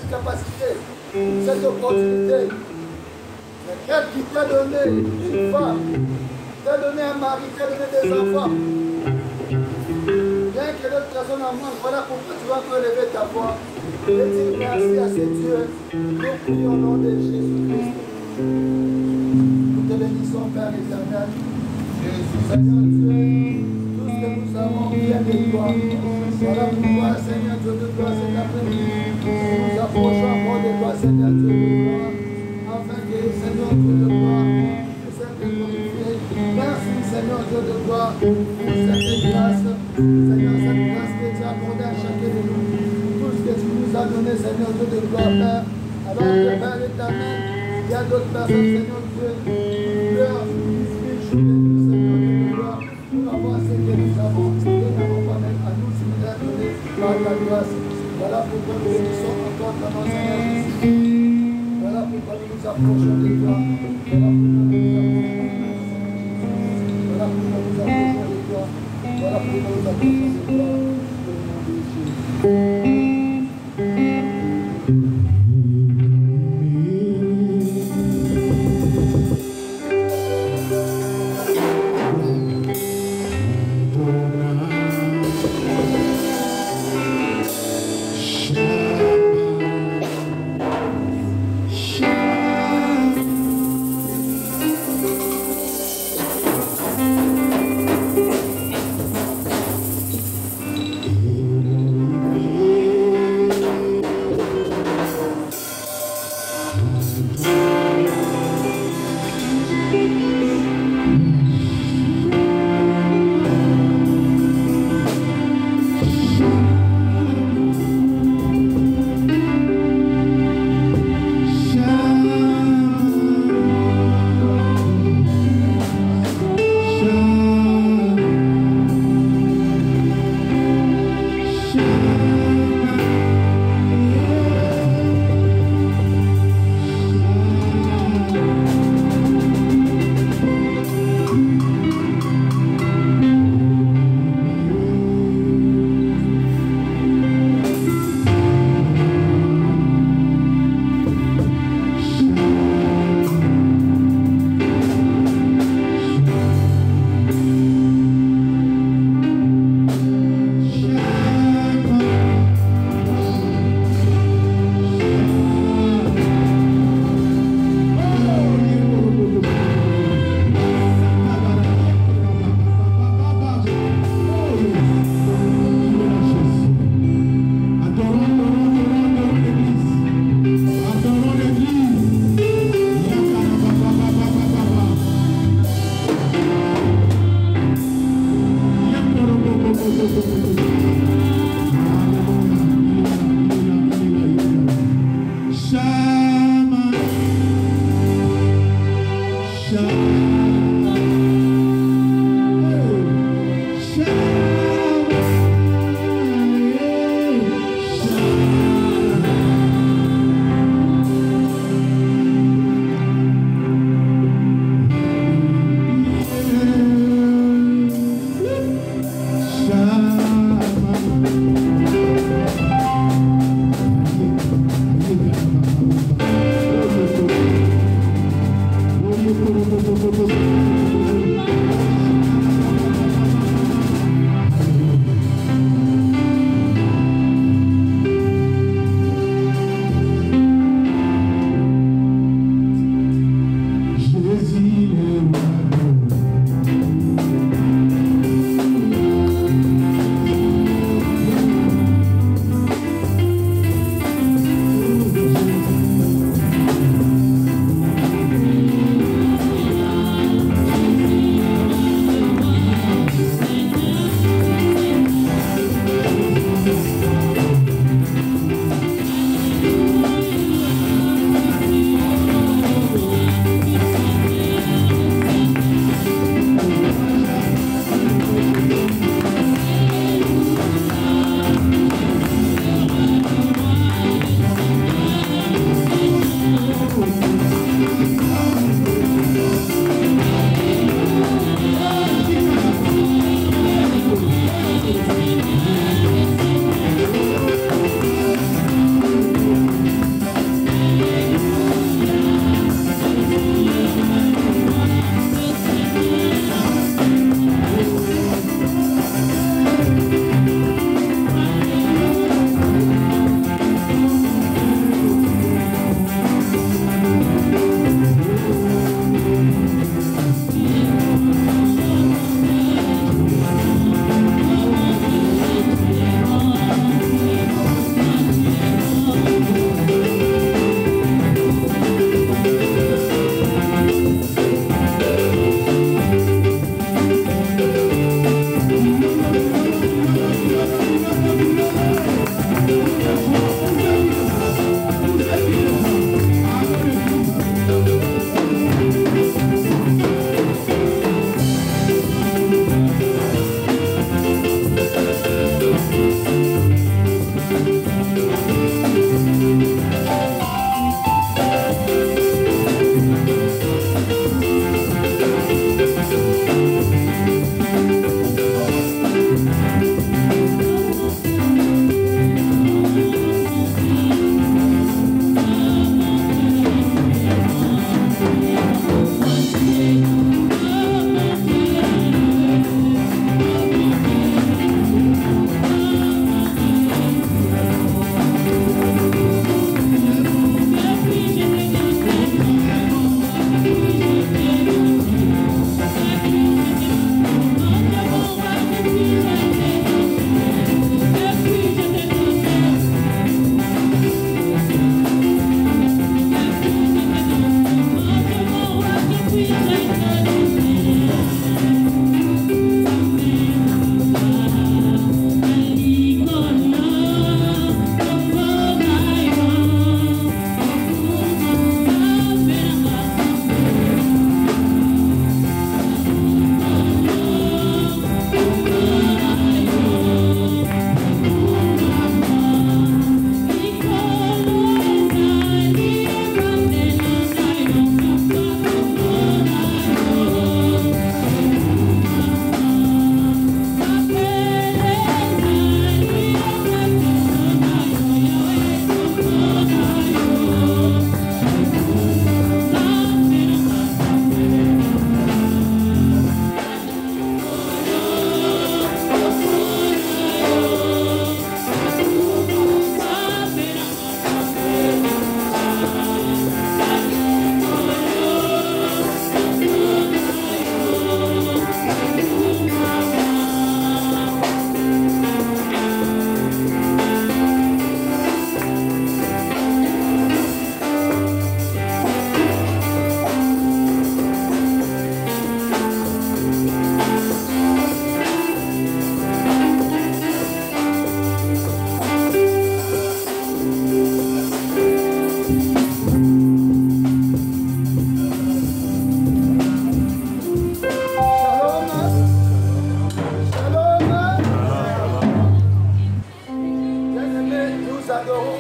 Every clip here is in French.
cette capacité, cette opportunité. C'est elle qui t'a donné une femme, t'a donné un mari, t'a donné des enfants. Bien que d'autres personnes en manquent, voilà pourquoi tu vas te lever ta voix et dire merci à ce Dieu. Nous prions au nom de Jésus-Christ. Nous te bénissons, Père éternel. Jésus, Seigneur Dieu, tout ce que nous avons vient de toi. Voilà pourquoi, Seigneur Dieu de gloire, cet après-midi, nous nous approchons encore de toi, Seigneur Dieu de gloire, afin que, Seigneur Dieu de gloire, tu sois glorifié. Merci, Seigneur Dieu de gloire, pour cette grâce, Seigneur, cette grâce que tu as accordée à chacun de nous. Tout ce que tu nous as donné, Seigneur Dieu de gloire, Père. Alors que, Père éternel, il y a d'autres personnes, Seigneur Dieu, qui pleurent, qui se réjouissent, Seigneur Dieu de gloire, pour avoir ce que nous avons, ce que nous n'avons pas même à nous, tu nous as donné par ta grâce. Voilà pourquoi nous bénissons encore ta main, Seigneur Jésus. Voilà pourquoi nous nous approchons de toi. Voilà pourquoi nous nous approchons de toi. Voilà pourquoi nous approchons de toi. Au nom de Jésus.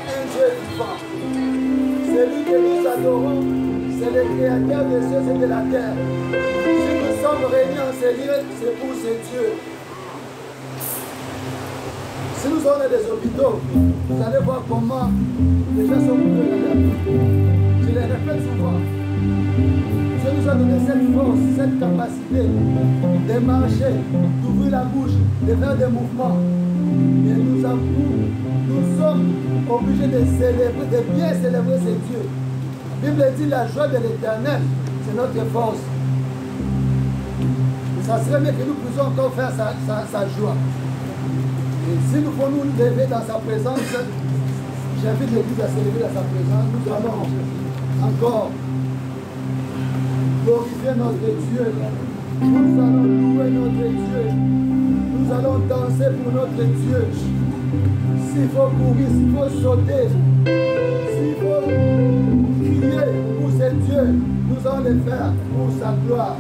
un Dieu vivant. Celui que nous adorons, c'est le créateur des cieux et de la terre. Si nous sommes réunis en ces lieux, c'est pour ce Dieu. Si nous sommes dans des hôpitaux, vous allez voir comment les gens sont coupés dans la vie. Je les répète souvent. Dieu nous a donné cette force, cette capacité de marcher, d'ouvrir la bouche, de faire des mouvements. Et nous sommes obligés de célébrer, de bien célébrer ce Dieu. La Bible dit la joie de l'Éternel, c'est notre force. Ça serait mieux que nous puissions encore faire sa joie. Et si nous pouvons nous lever dans sa présence, j'invite l'Église à se lever dans sa présence. Nous allons encore glorifier notre Dieu. Nous allons louer notre Dieu. Nous allons danser pour notre Dieu. S'il faut courir, s'il faut sauter, s'il faut crier pour ce Dieu, nous allons le faire pour sa gloire.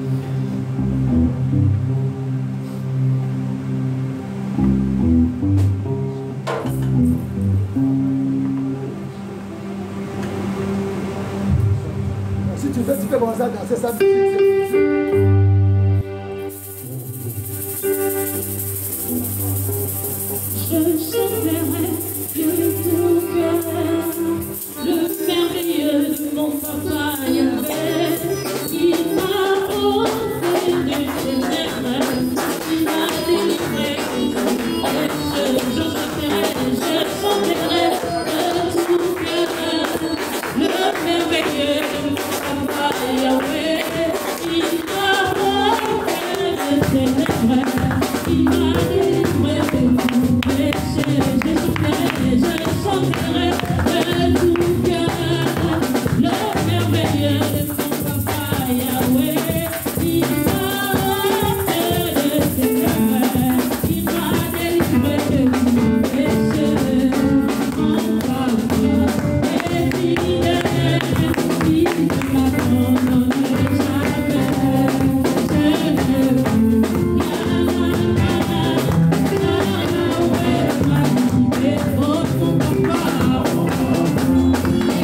Si tu peux commencer à danser ça. Je chanterai de tout cœur le merveilleux de mon papa Yahvé. Il m'a ôté du ténèbres, il m'a délivré. Je chanterai de tout cœur le merveilleux de mon papa Yahvé. Il m'a ôté du ténèbres, il m'a délivré. Je chanterai de tout cœur le merveilleux de mon papa Yahvé. Il m'a ôté de ténèbres, il m'a délivré de mon péché. Mon papa est fidèle, il ne m'abandonne jamais. Je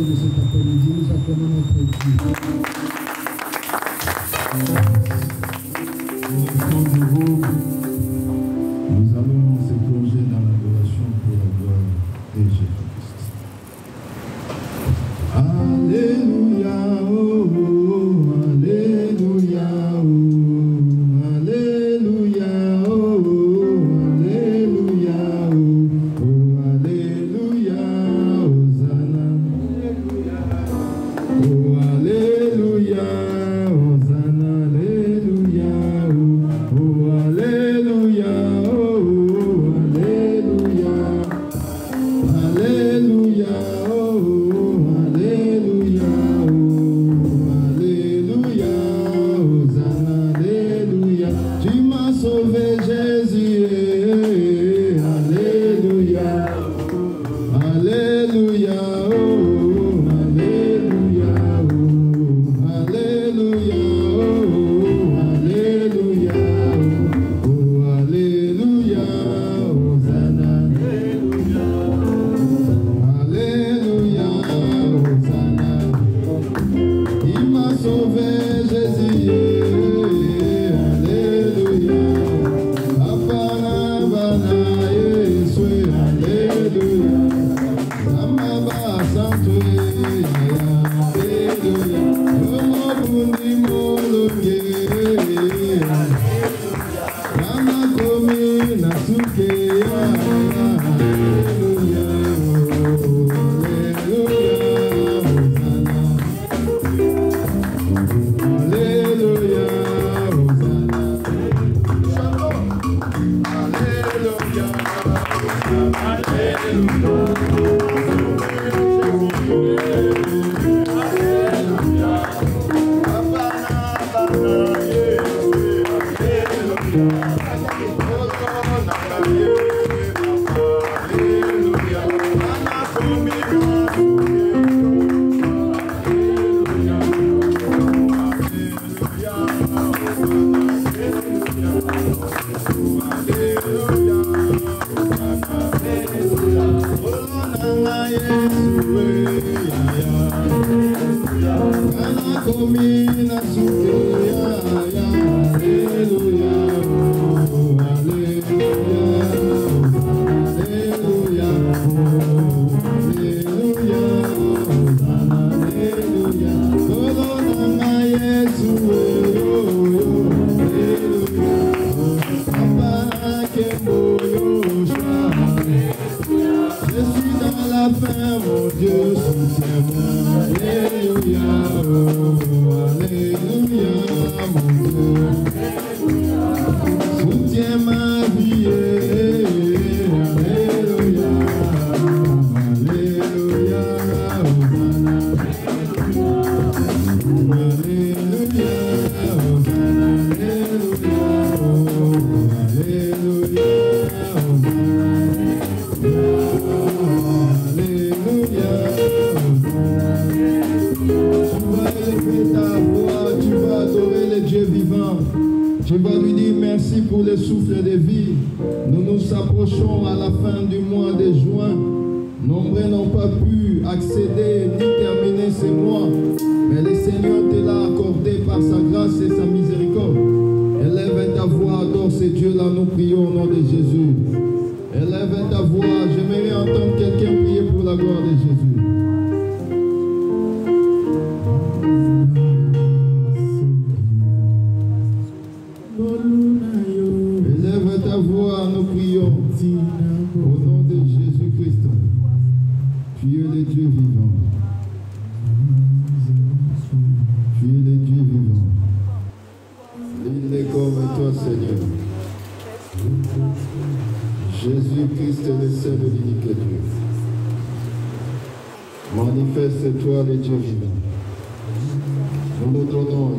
partir de cet après-midi. Nous appelons notre Dieu. Nous allons se plonger dans l'adoration pour la gloire de Jésus-Christ. Alléluia, oh, oh, alléluia, oh, alléluia, oh, oh, alléluia, oh, oh, alléluia, Hosanna. Oh, alléluia, Hosanna, alléluia, oh, oh, alléluia, oh, oh, alléluia, alléluia, oh, oh, alléluia, oh, alléluia, Hosanna, alléluia. Tu m'as sauvé, Jésus, alléluia, alléluia, oh, alléluia, oh, alléluia, oh, alléluia, oh, alléluia, Hosanna, alléluia, Hosanna. Il m'a sauvé, Jésus, alléluia. Apana bana Yesue, alléluia. Amaba santo, alléluia. Omobundi molonge, Mama komi nasuke, alléluia, alléluia, Hosanna. Alléluia, Hosanna. Alléluia, alléluia. Apana bana Yesue, alléluia. Mama komi Je suis dans la fin, mon Dieu, soutiens-moi. Alléluia, oh, alléluia, mon Dieu. Soutiens ma vie, alléluia, alléluia, Hosanna. Alléluia, Hosanna, alléluia, oh, alléluia, Hosanna. Alléluia. Tu vas élever ta voix, tu vas adorer le Dieu vivant. Tu vas lui dire merci pour le souffle de vie. Nous nous approchons à la fin du mois de juin. Nombreux n'ont pas pu accéder ni terminer ce mois. Mais le Seigneur te l'a accordé par sa grâce et sa miséricorde. Élève ta voix, adore ce Dieu-là, nous prions au nom de Jésus. Élève ta voix, j'aimerais entendre quelqu'un prier pour la gloire de Jésus. Élève ta voix, nous prions au nom de Jésus-Christ. Tu es le Dieu vivant. Tu es le Dieu vivant. Il est comme toi, Seigneur. Jésus-Christ est le seul et l'unique Dieu. Manifeste-toi le Dieu vivant. Nous nous donnons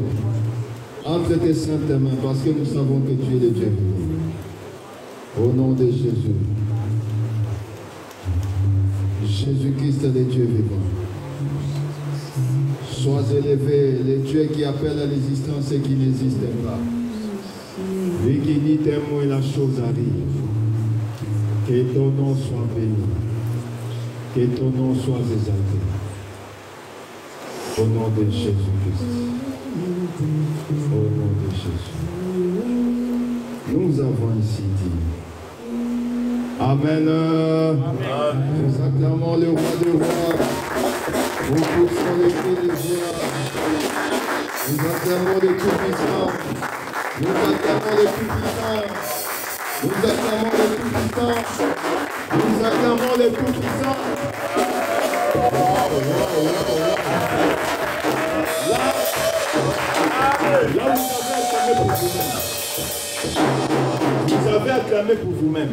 entre tes saintes mains parce que nous savons que tu es le Dieu vivant. Au nom de Jésus. Jésus-Christ est le Dieu vivant. Sois élevé, le Dieu qui appelle à l'existence et qui n'existe pas. Lui qui dit un mot et la chose arrive. Que ton nom soit béni. Que ton nom soit exalté. Au nom de Jésus-Christ. Au nom de Jésus. Nous avons ici dit. Amen. Nous acclamons le roi des rois. Nous poussons les cris de Dieu. Nous acclamons le Tout-Puissant. Nous acclamons le Tout-Puissant. Nous acclamons le Tout-Puissant. Nous acclamons le Tout-Puissant. Là, vous avez acclamé pour vous-même.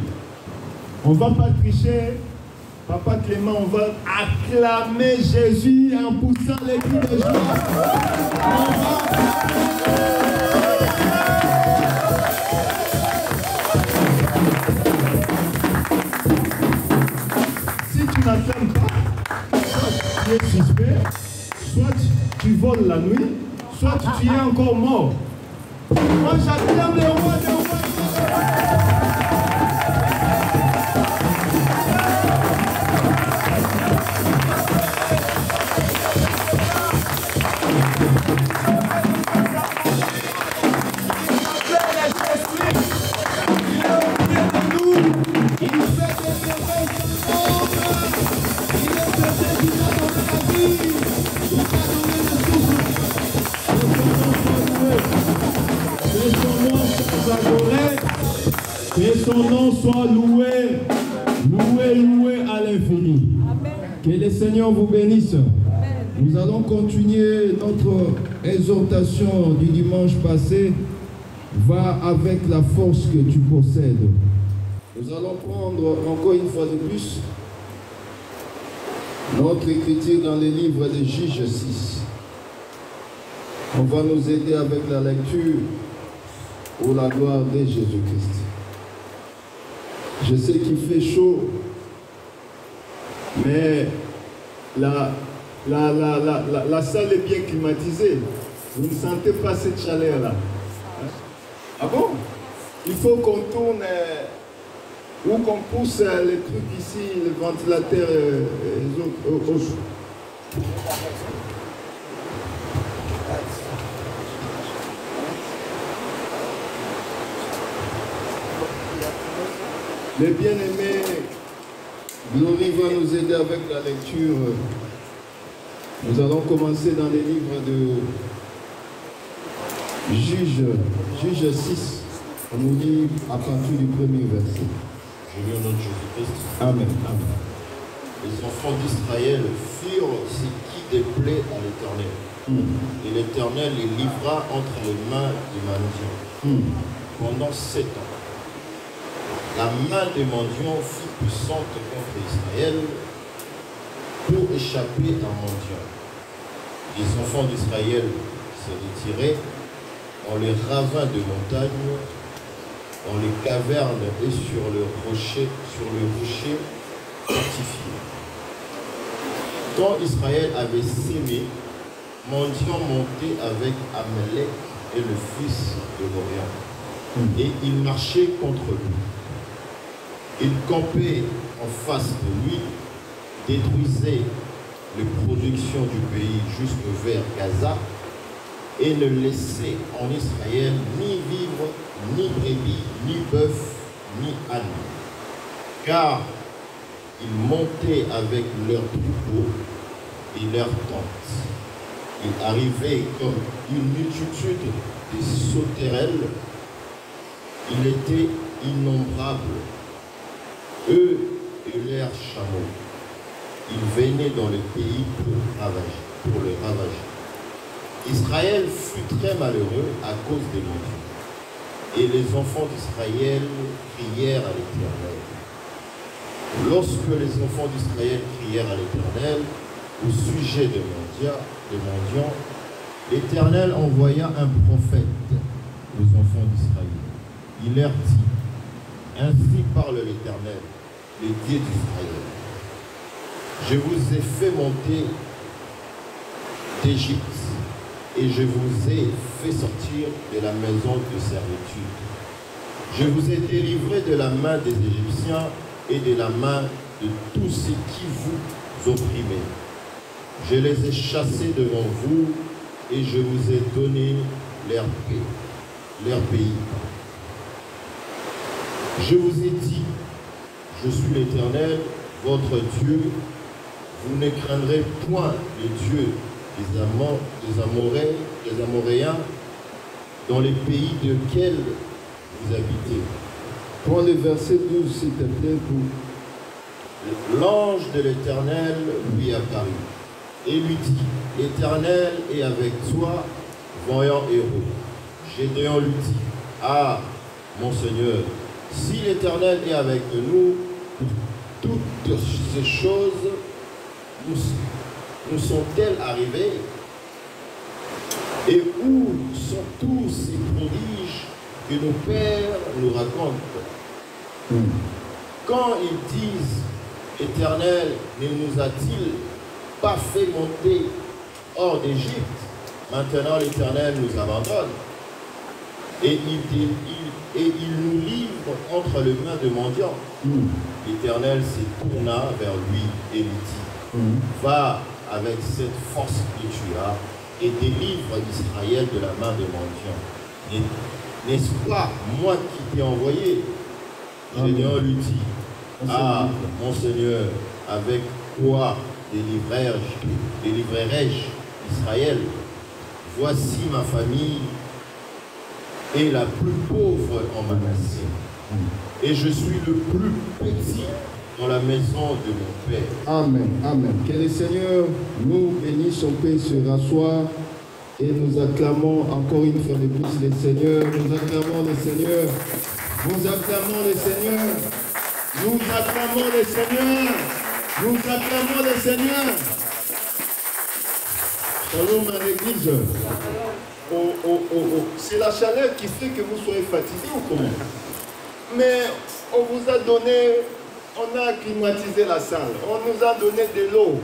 On ne va pas tricher. Papa Clément, on va acclamer Jésus en poussant les cris de joie. Si tu n'acclames pas, soit tu es suspect, soit tu voles la nuit, soit tu es encore mort. Moi, j'acclame les rois des rois. Que son nom soit loué, loué, loué à l'infini. Que le Seigneur vous bénisse. Nous allons continuer notre exhortation du dimanche passé. Va avec la force que tu possèdes. Nous allons prendre encore une fois de plus notre écriture dans les livres de Juges 6. On va nous aider avec la lecture pour la gloire de Jésus-Christ. Je sais qu'il fait chaud, mais la salle est bien climatisée. Vous ne sentez pas cette chaleur-là? Ah bon? Il faut qu'on tourne ou qu'on pousse les trucs ici, le ventilateur aux joues. Les bien-aimés, Glory va nous aider avec la lecture. Nous allons commencer dans les livres de Juges 6. On nous dit à partir du premier verset. Je lis au nom de Jésus-Christ. Amen. Amen. Les enfants d'Israël firent ce qui déplaît à l'Éternel. Et l'Éternel les livra entre les mains des mendiants pendant 7 ans. La main des mendiants fut puissante contre Israël pour échapper à mendiant. Les enfants d'Israël se retiraient dans les ravins de montagne, dans les cavernes et sur le rocher fortifié. Quand Israël avait sémé, mendiant montait avec Amalek et le fils de l'Orient, et il marchait contre lui. Il campait en face de lui, détruisait les productions du pays jusque vers Gaza et ne laissait en Israël ni vivre, ni brebis, ni bœuf, ni âne. Car ils montaient avec leurs troupeaux et leurs tentes. Ils arrivaient comme une multitude de sauterelles. Il était innombrable. Eux et leurs chameaux, ils venaient dans le pays pour le ravager. Israël fut très malheureux à cause des mendiants. Et les enfants d'Israël crièrent à l'Éternel. Lorsque les enfants d'Israël crièrent à l'Éternel au sujet des mendiants, l'Éternel envoya un prophète aux enfants d'Israël. Il leur dit: ainsi parle l'Éternel, le Dieu d'Israël. Je vous ai fait monter d'Égypte et je vous ai fait sortir de la maison de servitude. Je vous ai délivré de la main des Égyptiens et de la main de tous ceux qui vous opprimaient. Je les ai chassés devant vous et je vous ai donné leur pays. Je vous ai dit, je suis l'Éternel, votre Dieu. Vous ne craindrez point les dieux des Amoréens dans les pays desquels vous habitez. Prends le verset 12, s'il te plaît, pour... L'ange de l'Éternel lui apparut et lui dit, l'Éternel est avec toi, vaillant héros. Gédéon lui dit, ah, mon Seigneur, si l'Éternel est avec nous, toutes ces choses nous sont-elles arrivées? Et où sont tous ces prodiges que nos pères nous racontent? Quand ils disent, Éternel, ne nous a-t-il pas fait monter hors d'Égypte? Maintenant l'Éternel nous abandonne. Et il nous livre entre les mains de mendiants. L'Éternel se tourna vers lui et lui dit, va avec cette force que tu as et délivre Israël de la main de mendiants. N'est-ce pas moi qui t'ai envoyé? Gédéon lui dit, ah, mon Seigneur, avec quoi délivrerai-je Israël? Voici ma famille est la plus pauvre en Manassé. Et je suis le plus petit dans la maison de mon Père. Amen, amen. Que le Seigneur nous bénisse, son Père se rasseoir et nous acclamons encore une fois de plus le Seigneur. Nous acclamons le Seigneur. Nous acclamons le Seigneur. Nous acclamons le Seigneur. Nous acclamons le Seigneur. Shalom à l'église. C'est la chaleur qui fait que vous soyez fatigués ou comment? Mais on vous a donné, on a climatisé la salle, on nous a donné de l'eau.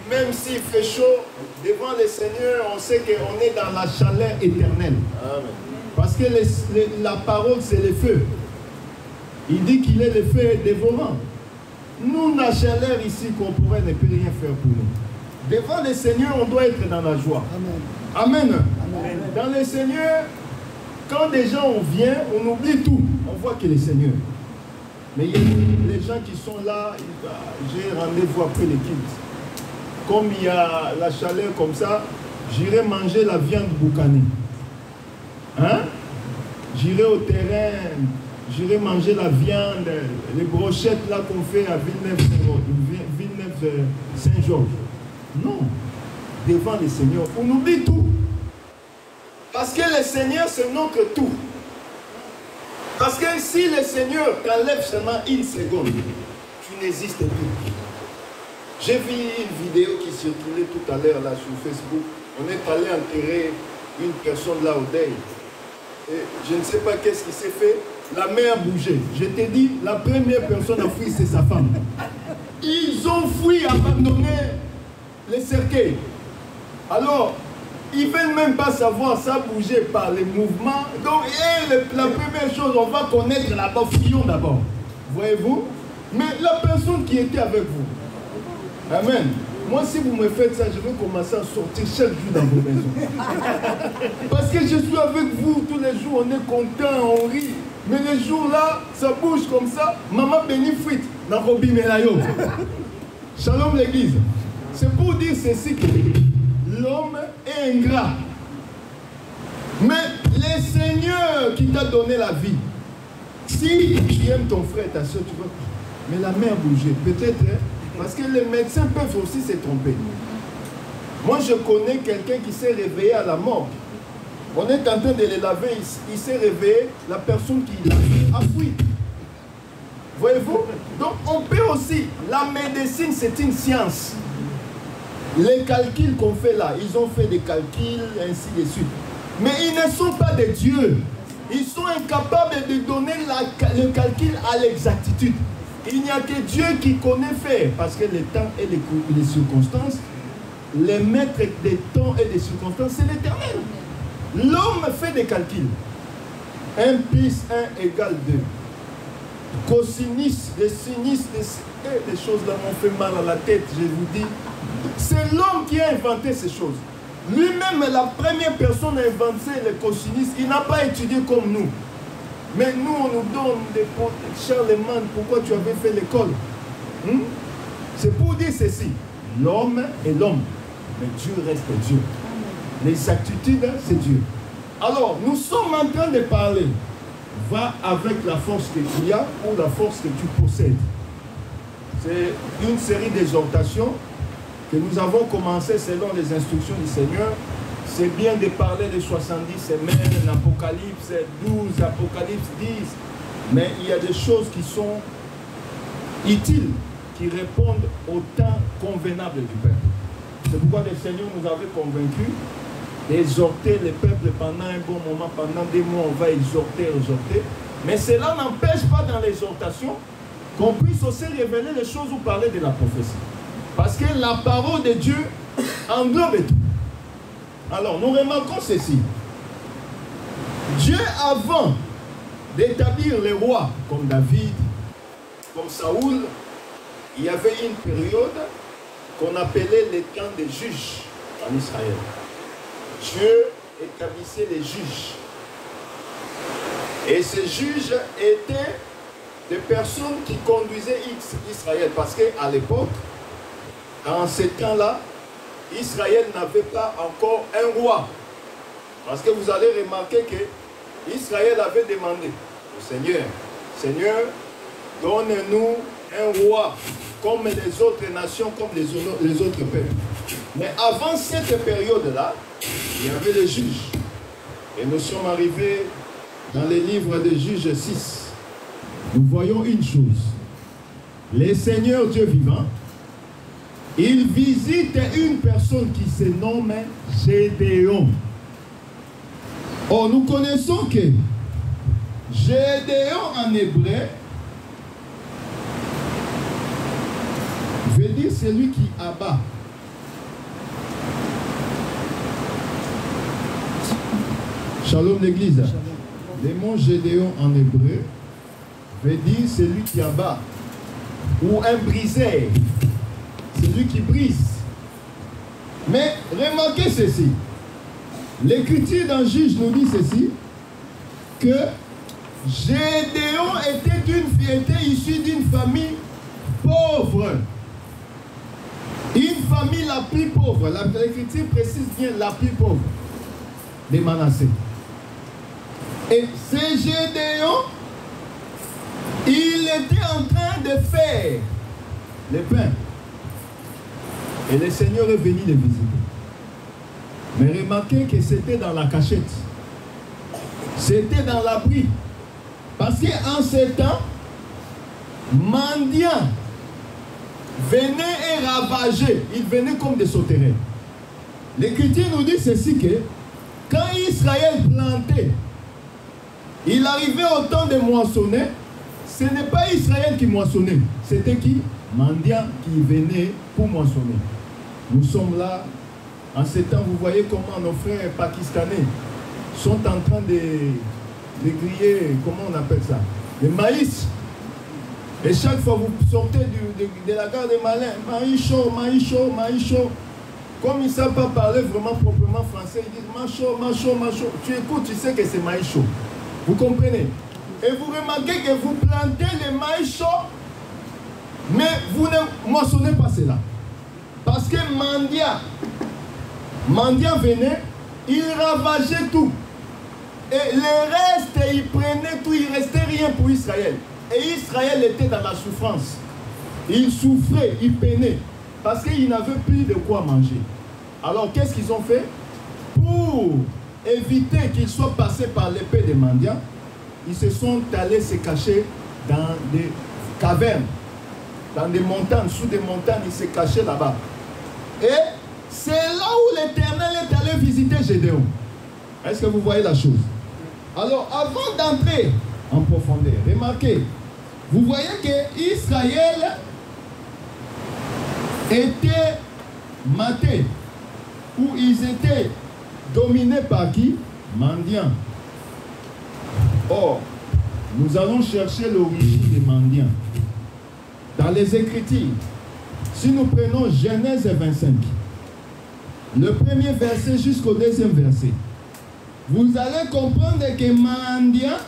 Même s'il fait chaud, devant le Seigneur, on sait qu'on est dans la chaleur éternelle. Amen. Parce que la parole, c'est le feu. Il dit qu'il est le feu dévorant. Nous, la chaleur ici qu'on pourrait ne peut rien faire pour nous. Devant le Seigneur, on doit être dans la joie. Amen. Amen. Amen. Dans le Seigneur, quand des gens viennent, on oublie tout. On voit que le Seigneur. Mais il y a les gens qui sont là, j'ai rendez-vous après les kids. Comme il y a la chaleur comme ça, j'irai manger la viande boucanée. Hein? J'irai au terrain, j'irai manger la viande, les brochettes là qu'on fait à Villeneuve-Saint-Georges. Non. Devant le Seigneur, on oublie tout. Parce que le Seigneur, c'est non que tout. Parce que si le Seigneur t'enlève seulement une seconde, tu n'existes plus. J'ai vu une vidéo qui circulait tout à l'heure là sur Facebook. On est allé enterrer une personne là au deuil. Et je ne sais pas qu'est-ce qui s'est fait. La mère a bougé. Je t'ai dit, la première personne à fuir, c'est sa femme. Ils ont fui, abandonné les cercueils. Alors, ils ne veulent même pas savoir ça bouger par les mouvements. Donc, la première chose, on va connaître là-bas, fuyons d'abord. Voyez-vous? Mais la personne qui était avec vous, amen. Moi, si vous me faites ça, je vais commencer à sortir chaque jour dans vos maisons. Parce que je suis avec vous tous les jours, on est content, on rit. Mais les jours-là, ça bouge comme ça. Maman béni fuite. Narobi Melayo. Shalom l'église. C'est pour dire ceci que l'homme est ingrat. Mais le Seigneur qui t'a donné la vie, si tu aimes ton frère, ta soeur, tu vas... Mais la main a bougé. Peut-être, hein, parce que les médecins peuvent aussi se tromper. Moi, je connais quelqu'un qui s'est réveillé à la mort. On est en train de les laver, il s'est réveillé, la personne qui l'a a fui. Voyez-vous? Donc, on peut aussi, la médecine, c'est une science. Les calculs qu'on fait là, ils ont fait des calculs, ainsi de suite. Mais ils ne sont pas des dieux. Ils sont incapables de donner le calcul à l'exactitude. Il n'y a que Dieu qui connaît faire, parce que le temps et les circonstances, les maîtres des temps et des circonstances, c'est l'Éternel. L'homme fait des calculs. 1 plus 1 égale 2. Cosinus, les sinus, les choses là m'ont fait mal à la tête, je vous dis. C'est l'homme qui a inventé ces choses. Lui-même est la première personne à inventer les cochinistes. Il n'a pas étudié comme nous. Mais nous, on nous donne des Charlemagne, pourquoi tu avais fait l'école? C'est pour dire ceci. L'homme est l'homme, mais Dieu reste Dieu. L'exactitude, c'est Dieu. Alors, nous sommes en train de parler. Va avec la force que tu as ou la force que tu possèdes. C'est une série d'exhortations que nous avons commencé selon les instructions du Seigneur. C'est bien de parler de 70 semaines, Apocalypse 12, Apocalypse 10. Mais il y a des choses qui sont utiles, qui répondent au temps convenable du peuple. C'est pourquoi le Seigneur nous avait convaincus d'exhorter le peuple pendant un bon moment, pendant des mois, on va exhorter. Mais cela n'empêche pas dans l'exhortation qu'on puisse aussi révéler les choses ou parler de la prophétie. Parce que la parole de Dieu englobe tout. Alors, nous remarquons ceci. Dieu, avant d'établir les rois comme David, comme Saoul, il y avait une période qu'on appelait les temps des juges en Israël. Dieu établissait les juges. Et ces juges étaient des personnes qui conduisaient Israël. Parce qu'à l'époque, en ces temps-là, Israël n'avait pas encore un roi. Parce que vous allez remarquer que Israël avait demandé au Seigneur, Seigneur, donne-nous un roi comme les autres nations, comme les autres peuples. Mais avant cette période-là, il y avait les juges. Et nous sommes arrivés dans les livres de Juges 6. Nous voyons une chose. Le Seigneur Dieu vivant, il visite une personne qui se nomme Gédéon. Or, nous connaissons que Gédéon en hébreu veut dire celui qui abat. Shalom l'église. Le mot Gédéon en hébreu veut dire celui qui abat ou un briseur. Celui qui brise. Mais remarquez ceci. L'Écriture dans Juge nous dit ceci, que Gédéon était issu d'une famille pauvre. Une famille la plus pauvre. L'Écriture précise bien la plus pauvre des Manassés. Et ce Gédéon, il était en train de faire le pain. Et le Seigneur est venu les visiter. Mais remarquez que c'était dans la cachette. C'était dans l'abri. Parce qu'en ce temps, mendiants venaient et ravageaient. Ils venaient comme des sauterelles. L'Écriture nous dit ceci que quand Israël plantait, il arrivait au temps de moissonner. Ce n'est pas Israël qui moissonnait. C'était qui? Mendiants qui venaient pour moissonner. Nous sommes là, en ce temps, vous voyez comment nos frères pakistanais sont en train de griller, comment on appelle ça? Le maïs. Et chaque fois vous sortez de la gare de Malin, maïs chaud, maïs chaud, maïs chaud. Comme ils ne savent pas parler vraiment proprement français, ils disent macho, macho, macho. Tu écoutes, tu sais que c'est maïs chaud. Vous comprenez? Et vous remarquez que vous plantez le maïs chaud, mais vous ne moissonnez pas cela. Parce que mendiant venait, il ravageait tout. Et le reste, il prenait tout, il ne restait rien pour Israël. Et Israël était dans la souffrance. Il souffrait, il peinait. Parce qu'il n'avait plus de quoi manger. Alors qu'est-ce qu'ils ont fait? Pour éviter qu'ils soient passés par l'épée des mendiants, ils se sont allés se cacher dans des cavernes, dans des montagnes, sous des montagnes, ils se cachaient là-bas. Et c'est là où l'Éternel est allé visiter Gédéon. Est-ce que vous voyez la chose? Alors, avant d'entrer en profondeur, remarquez, vous voyez que Israël était maté, ou ils étaient dominés par qui? Mendiants. Or, nous allons chercher l'origine des mendiants. Dans les Écritures, Si nous prenons Genèse 25, le premier verset jusqu'au deuxième verset, vous allez comprendre que Mandia,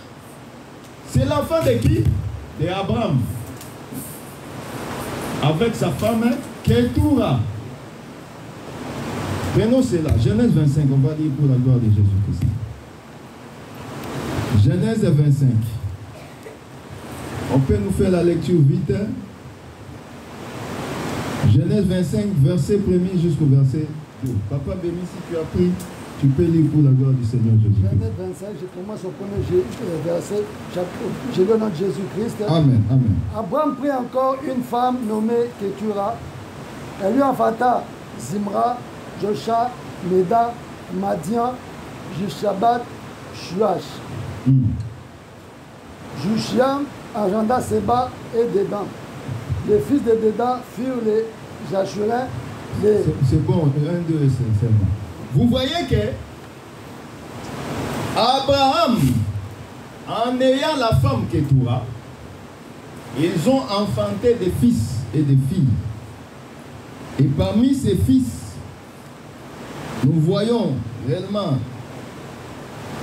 c'est l'enfant de qui? De Abraham. Avec sa femme Ketura. Prenons cela. Genèse 25, on va lire pour la gloire de Jésus-Christ. Genèse 25. On peut nous faire la lecture vite. Genèse 25, verset 1er jusqu'au verset 2. Papa Béni, si tu as pris, tu peux lire pour la gloire du Seigneur Jésus-Christ. Genèse 25, je commence au premier verset, je le nom de Jésus-Christ. Amen, amen. Abraham prit encore une femme nommée Ketura. Elle lui enfanta Zimra, Josha, Meda, Madian, Jushabat, Shuash. Jushiam engenda Seba et Dédan. Les fils de Dédan furent les Jachurins. C'est bon, 1, 2, sincèrement. Vous voyez que Abraham, en ayant la femme Ketura, ils ont enfanté des fils et des filles. Et parmi ces fils, nous voyons réellement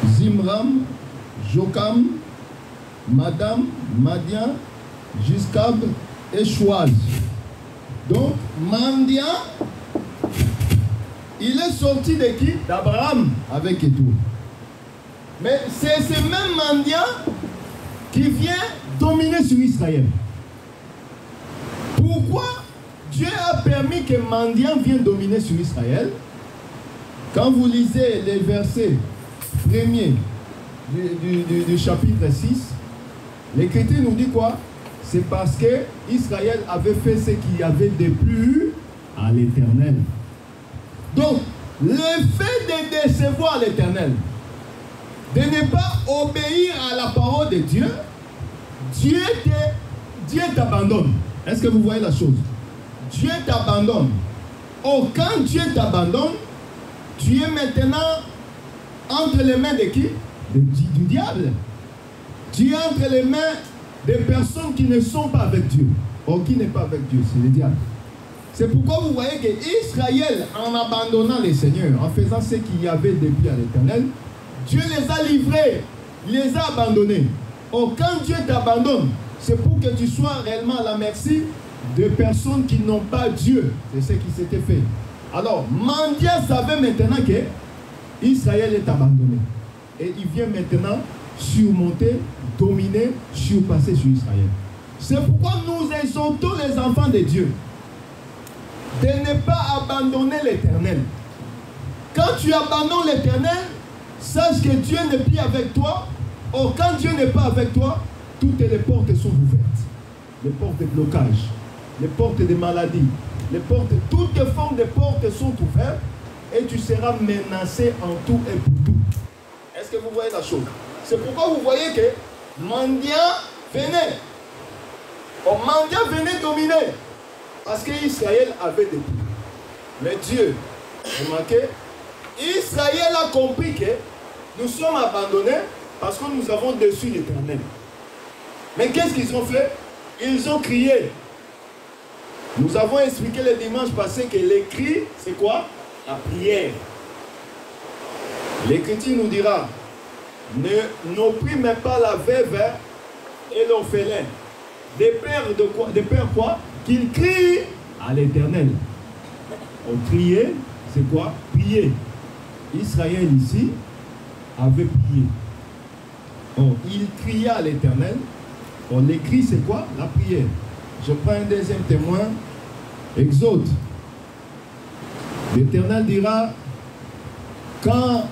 Zimram, Jokam, Madame, Madian, Juskab et Chouaz. Donc, Mandia, il est sorti de qui? D'Abraham avec Ketura. Mais c'est ce même Mandia qui vient dominer sur Israël. Pourquoi Dieu a permis que Mandian vienne dominer sur Israël? Quand vous lisez les versets premiers du chapitre 6, l'Écriture nous dit quoi? C'est parce que Israël avait fait ce qu'il y avait de plus à l'Éternel. Donc, le fait de décevoir l'Éternel, de ne pas obéir à la parole de Dieu, Dieu t'abandonne. Est-ce que vous voyez la chose? Dieu t'abandonne. Oh, quand Dieu t'abandonne, tu es maintenant entre les mains de qui? Du diable. Tu es entre les mains des personnes qui ne sont pas avec Dieu. Or, qui n'est pas avec Dieu, c'est le diable. C'est pourquoi vous voyez que Israël, en abandonnant les seigneurs, en faisant ce qu'il y avait depuis à l'Éternel, Dieu les a livrés, les a abandonnés. Or, quand Dieu t'abandonne, c'est pour que tu sois réellement à la merci de personnes qui n'ont pas Dieu. C'est ce qui s'était fait. Alors, Mandia savait maintenant que Israël est abandonné. Et il vient maintenant surmonter, dominer, surpasser sur Israël. C'est pourquoi nous exhortons les enfants de Dieu de ne pas abandonner l'Éternel. Quand tu abandonnes l'Éternel, sache que Dieu n'est plus avec toi. Or, quand Dieu n'est pas avec toi, toutes les portes sont ouvertes. Les portes de blocage, les portes de maladie, les portes, toutes les formes de portes sont ouvertes et tu seras menacé en tout et pour tout. Est-ce que vous voyez la chose? C'est pourquoi vous voyez que Mandia venait. Or, Mandia venait dominer. Parce qu'Israël avait des tout. Mais Dieu, remarquez, Israël a compris que nous sommes abandonnés parce que nous avons déçu l'Éternel. Mais qu'est-ce qu'ils ont fait? Ils ont crié. Nous avons expliqué le dimanche passé que les cris, c'est quoi? La prière. L'Écriture nous dira, n'opprime pas la veuve et l'orphelin. Des pères quoi? Qu'ils crient à l'Éternel. On criait, c'est quoi? Prier. Israël ici avait prié. Oh, il cria à l'Éternel. On l'écrit, c'est quoi? La prière. Je prends un deuxième témoin. Exode. L'Éternel dira, quand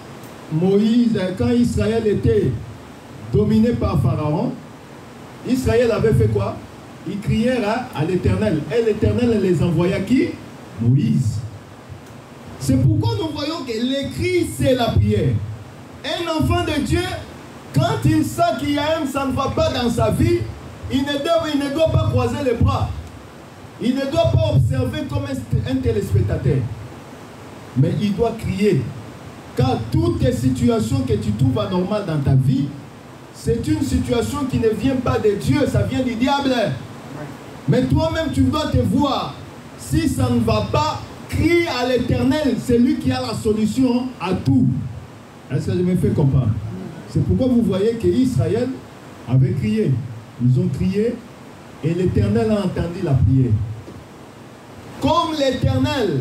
Israël était dominé par Pharaon, Israël avait fait quoi? Ils crièrent à l'Éternel. Et l'Éternel les envoya qui? Moïse. C'est pourquoi nous voyons que les cris, c'est la prière. Un enfant de Dieu, quand il sait qu'il y a ça ne va pas dans sa vie, il ne doit pas croiser les bras. Il ne doit pas observer comme un téléspectateur. Mais il doit crier. Car toutes les situations que tu trouves anormales dans ta vie, c'est une situation qui ne vient pas de Dieu, ça vient du diable. Mais toi-même, tu dois te voir. Si ça ne va pas, crie à l'Éternel, c'est lui qui a la solution à tout. Est-ce que je me fais comprendre? C'est pourquoi vous voyez qu'Israël avait crié. Ils ont crié et l'Éternel a entendu la prière. Comme l'Éternel,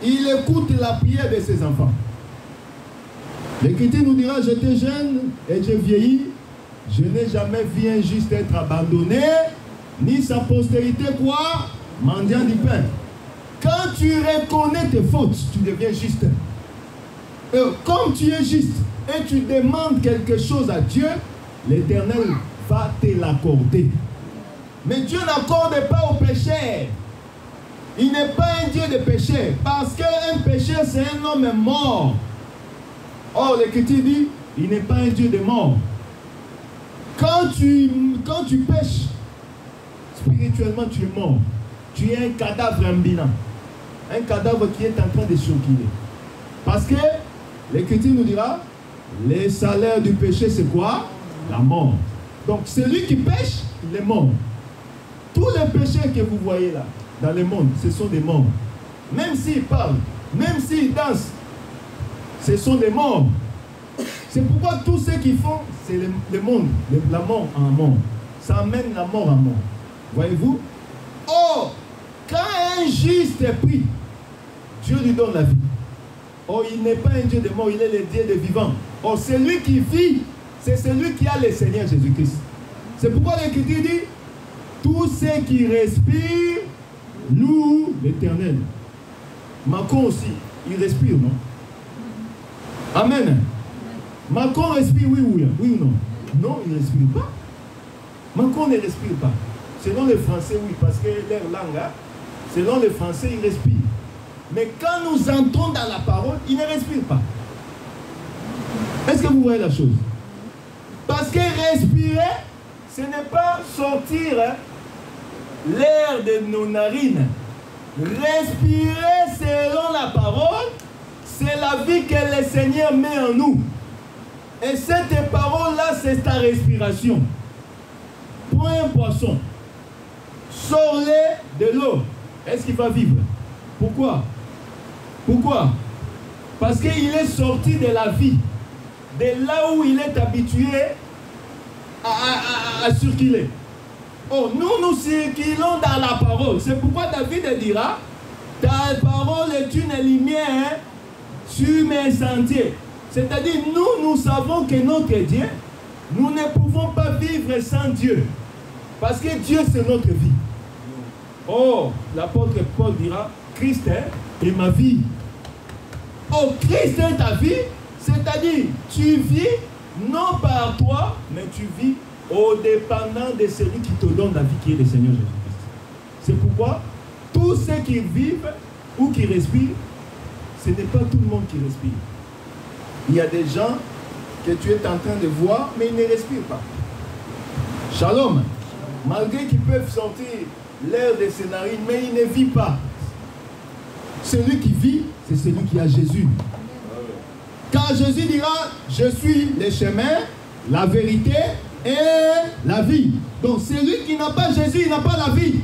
il écoute la prière de ses enfants. L'Écriture nous dira, j'étais jeune et j'ai vieilli, je n'ai jamais vu un juste être abandonné, ni sa postérité quoi? Mendiant du pain. Quand tu reconnais tes fautes, tu deviens juste. Comme tu es juste et tu demandes quelque chose à Dieu, l'Éternel va te l'accorder. Mais Dieu n'accorde pas aux pécheurs. Il n'est pas un Dieu de péché. Parce qu'un pécheur, c'est un homme mort. Or, l'Écriture dit, il n'est pas un Dieu de mort. Quand tu pêches, spirituellement, tu es mort. Tu es un cadavre ambulant. Un cadavre qui est en train de circuler. Parce que l'Écriture nous dira, le salaire du péché, c'est quoi? La mort. Donc, celui qui pêche, il est mort. Tous les péchés que vous voyez là, dans le monde, ce sont des morts. Même s'ils parlent, même s'ils dansent, ce sont des morts. C'est pourquoi tous ceux qui font, c'est le monde, la mort en mort. Ça amène la mort en mort. Voyez-vous? Oh, quand un juste est pris, Dieu lui donne la vie. Oh, il n'est pas un Dieu de mort, il est le Dieu de vivant. Oh, celui qui vit, c'est celui qui a le Seigneur Jésus-Christ. C'est pourquoi l'Écriture dit, tous ceux qui respirent louent l'Éternel. Macron aussi, il respire, non? Amen. Macron respire, oui ou non? Non, il ne respire pas. Macron ne respire pas. Selon les Français, oui, parce que leur langue, selon les Français, ils respirent. Mais quand nous entrons dans la parole, ils ne respirent pas. Est-ce que vous voyez la chose? Parce que respirer, ce n'est pas sortir l'air de nos narines. Respirer selon la parole, c'est la vie que le Seigneur met en nous. Et cette parole-là, c'est ta respiration. Prends un poisson, sors-le de l'eau. Est-ce qu'il va vivre? Pourquoi? Pourquoi? Parce qu'il est sorti de la vie, de là où il est habitué à circuler. Oh, nous circulons dans la parole. C'est pourquoi David dira, ta parole est une lumière sur mes sentiers. C'est-à-dire, nous savons que notre Dieu, nous ne pouvons pas vivre sans Dieu. Parce que Dieu, c'est notre vie. Oh, l'apôtre Paul dira, Christ est ma vie. Oh, Christ est ta vie, c'est-à-dire, tu vis non par toi, mais tu vis au dépendant de celui qui te donne la vie, qui est le Seigneur Jésus-Christ. C'est pourquoi tous ceux qui vivent ou qui respirent, ce n'est pas tout le monde qui respire. Il y a des gens que tu es en train de voir, mais ils ne respirent pas. Shalom. Malgré qu'ils peuvent sortir l'air de ses narines, mais ils ne vivent pas. Celui qui vit, c'est celui qui a Jésus. Car Jésus dira, je suis le chemin, la vérité et la vie. Donc celui qui n'a pas Jésus, il n'a pas la vie.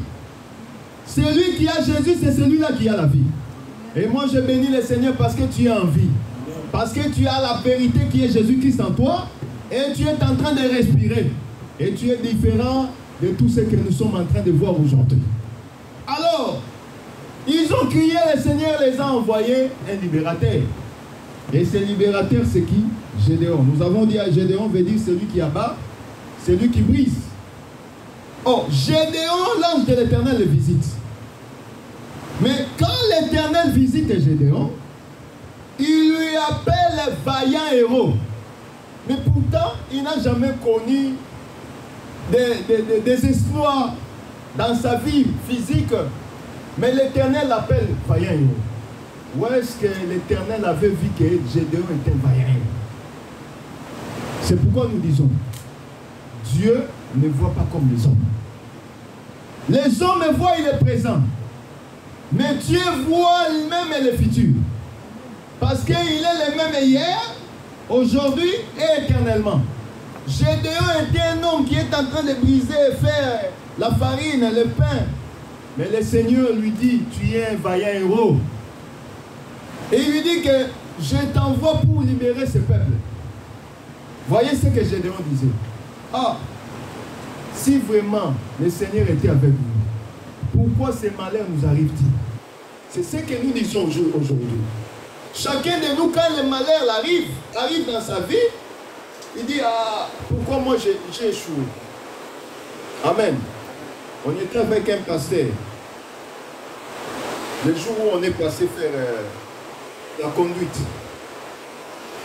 Celui qui a Jésus, c'est celui-là qui a la vie. Et moi, je bénis le Seigneur parce que tu es en vie. Parce que tu as la vérité qui est Jésus-Christ en toi. Et tu es en train de respirer. Et tu es différent de tout ce que nous sommes en train de voir aujourd'hui. Alors, ils ont crié, le Seigneur les a envoyés un libérateur. Et ce libérateur, c'est qui? Gédéon. Nous avons dit à Gédéon veut dire celui qui abat, celui qui brise. Oh, Gédéon, l'ange de l'Éternel le visite. Mais quand l'Éternel visite Gédéon, il lui appelle vaillant héros. Mais pourtant, il n'a jamais connu des exploits dans sa vie physique. Mais l'Éternel l'appelle vaillant héros. Où est-ce que l'Éternel avait vu que Gédéon était vaillant héros? C'est pourquoi nous disons, Dieu ne voit pas comme les hommes. Les hommes voient le présent. Mais Dieu voit lui-même le futur. Parce qu'il est le même hier, aujourd'hui et éternellement. Gédéon était un homme qui est en train de briser et faire la farine, le pain. Mais le Seigneur lui dit, tu es un vaillant héros. Et il lui dit que je t'envoie pour libérer ce peuple. Voyez ce que Gédéon disait. Ah, si vraiment le Seigneur était avec nous, pourquoi ces malheurs nous arrivent-ils? C'est ce que nous disons aujourd'hui. Chacun de nous, quand le malheur arrive dans sa vie, il dit, ah, pourquoi moi j'ai échoué? Amen. On était avec un pasteur. Le jour où on est passé faire la conduite.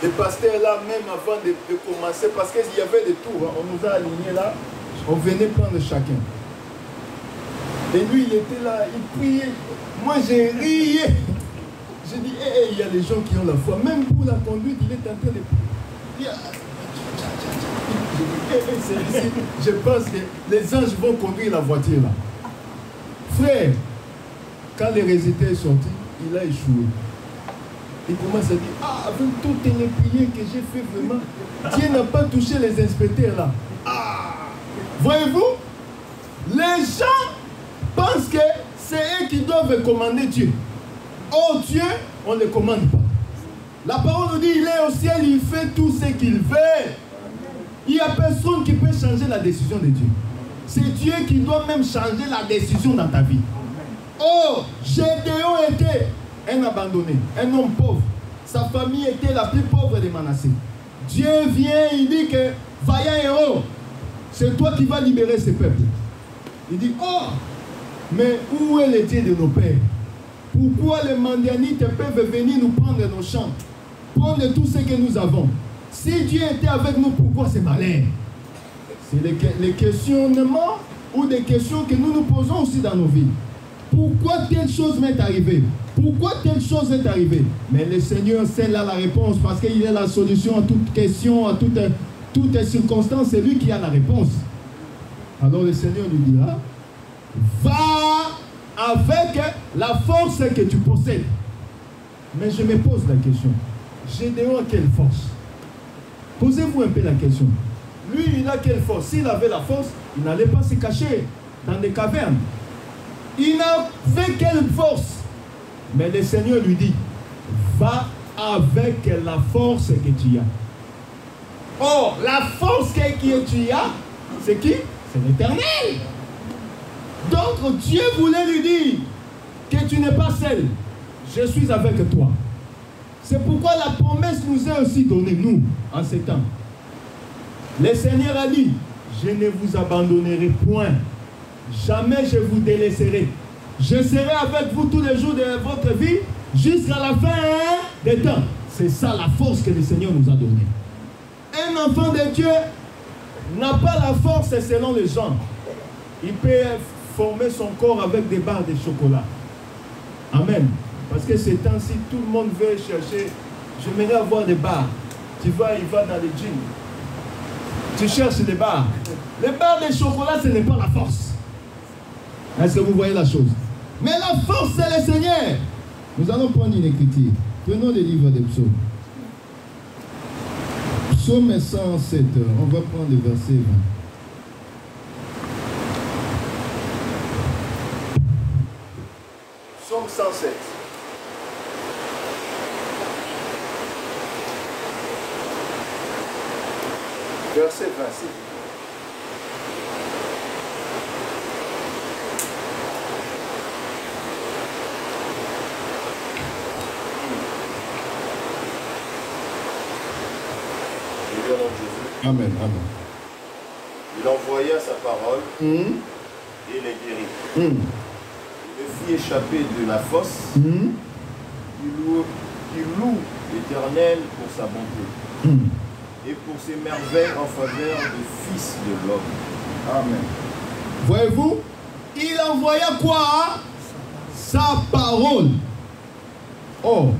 Le pasteur là, même avant de commencer, parce qu'il y avait des tours, hein, on nous a alignés là, on venait prendre chacun. Et lui, il était là, il priait. Moi, j'ai rié. J'ai dit, il y a des gens qui ont la foi. Même pour la conduite, il est en train de prier. Je pense que les anges vont conduire la voiture là. Frère, quand le résultat est sorti, il a échoué. Il commence à dire, ah, avec toutes les prières que j'ai fait vraiment, Dieu n'a pas touché les inspecteurs là. Ah, voyez-vous, les gens pensent que c'est eux qui doivent commander Dieu. Oh Dieu, on ne commande pas. La parole nous dit, il est au ciel, il fait tout ce qu'il veut. Il n'y a personne qui peut changer la décision de Dieu. C'est Dieu qui doit même changer la décision dans ta vie. Oh, Gédéon était un abandonné, un homme pauvre. Sa famille était la plus pauvre de Manassé. Dieu vient, il dit que, vaillant héros, c'est toi qui vas libérer ce peuple. Il dit, oh, mais où est le Dieu de nos pères? Pourquoi les Mandianites peuvent venir nous prendre nos champs, prendre tout ce que nous avons? Si Dieu était avec nous, pourquoi c'est malheur? C'est les questionnements ou des questions que nous nous posons aussi dans nos vies. Pourquoi telle chose m'est arrivée? Pourquoi telle chose est arrivée? Mais le Seigneur, c'est là la réponse, parce qu'il a la solution à toute question, à toute circonstance, c'est lui qui a la réponse. Alors le Seigneur lui dira, va avec la force que tu possèdes. Mais je me pose la question, Gédéon a quelle force? Posez-vous un peu la question. Lui, il a quelle force? S'il avait la force, il n'allait pas se cacher dans des cavernes. Il n'avait quelle force? Mais le Seigneur lui dit, va avec la force que tu as. Oh, la force que tu as, c'est qui? C'est l'Éternel. Donc Dieu voulait lui dire que tu n'es pas seul. Je suis avec toi. C'est pourquoi la promesse nous est aussi donnée, nous, en ces temps. Le Seigneur a dit, je ne vous abandonnerai point. Jamais je vous délaisserai. Je serai avec vous tous les jours de votre vie jusqu'à la fin des temps. C'est ça la force que le Seigneur nous a donnée. Un enfant de Dieu n'a pas la force selon les gens. Il peut former son corps avec des barres de chocolat. Amen. Parce que ces temps-ci, tout le monde veut chercher. J'aimerais avoir des barres. Tu vois, il va dans les jeans. Tu cherches des barres. Les barres de chocolat, ce n'est pas la force. Est-ce que vous voyez la chose? Mais la force, c'est le Seigneur. Nous allons prendre une écriture. Prenons le livre des psaumes. Psaume 107. On va prendre le verset 20. Psaume 107. Verset 20. Amen, amen. Il envoya sa parole et les guérit. Il le fit échapper de la fosse. Il loue l'Éternel pour sa bonté et pour ses merveilles en faveur du Fils de l'homme. Amen. Voyez-vous, il envoya quoi? Sa parole. Oh,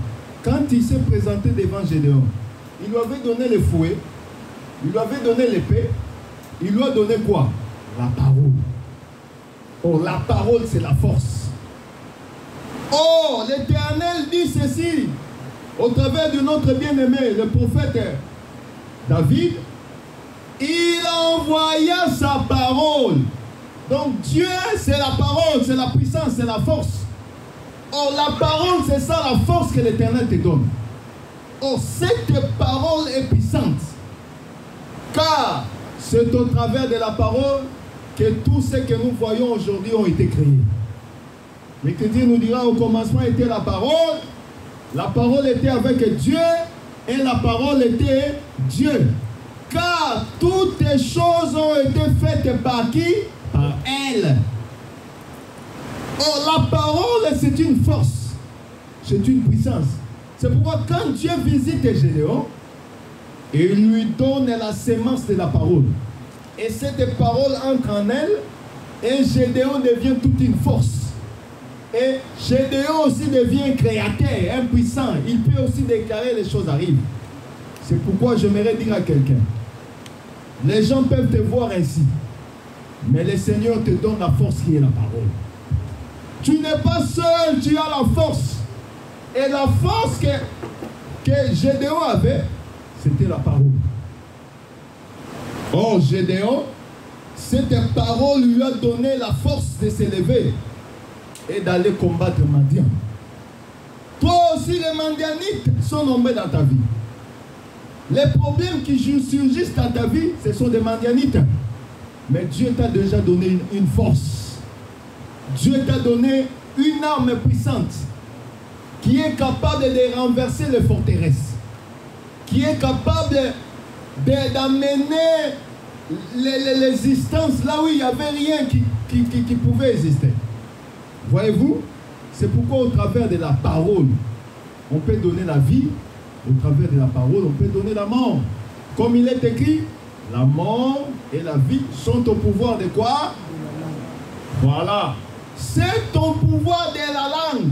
quand il s'est présenté devant Gédéon, il lui avait donné le fouet. Il lui avait donné l'épée. Il lui a donné quoi? La parole. Oh, la parole, c'est la force. Oh, l'Éternel dit ceci au travers de notre bien-aimé, le prophète David. Il envoya sa parole Donc Dieu, c'est la parole, c'est la puissance, c'est la force. Or, la parole, c'est ça la force que l'Éternel te donne. Or, cette parole est puissante. Car c'est au travers de la parole que tout ce que nous voyons aujourd'hui ont été créés. L'Écriture nous dira au commencement était la parole était avec Dieu et la parole était Dieu. Car toutes les choses ont été faites par qui? Par elle. Or, la parole, c'est une force, c'est une puissance. C'est pourquoi quand Dieu visite Gédéon, il lui donne la sémence de la parole. Et cette parole entre en elle, et Gédéon devient toute une force. Et Gédéon aussi devient créateur, impuissant. Il peut aussi déclarer les choses arrivent. C'est pourquoi j'aimerais dire à quelqu'un, les gens peuvent te voir ainsi, mais le Seigneur te donne la force qui est la parole. Tu n'es pas seul, tu as la force. Et la force que Gédéon avait, c'était la parole. Or, Gédéon, cette parole lui a donné la force de s'élever et d'aller combattre Madian. Toi aussi, les Madianites sont nommés dans ta vie. Les problèmes qui surgissent dans ta vie, ce sont des Madianites. Mais Dieu t'a déjà donné une force. Dieu t'a donné une arme puissante qui est capable de renverser les forteresses, qui est capable d'amener l'existence là où il n'y avait rien qui pouvait exister. Voyez-vous, c'est pourquoi au travers de la parole, on peut donner la vie, au travers de la parole, on peut donner la mort. Comme il est écrit, la mort et la vie sont au pouvoir de quoi? Voilà. C'est ton pouvoir de la langue.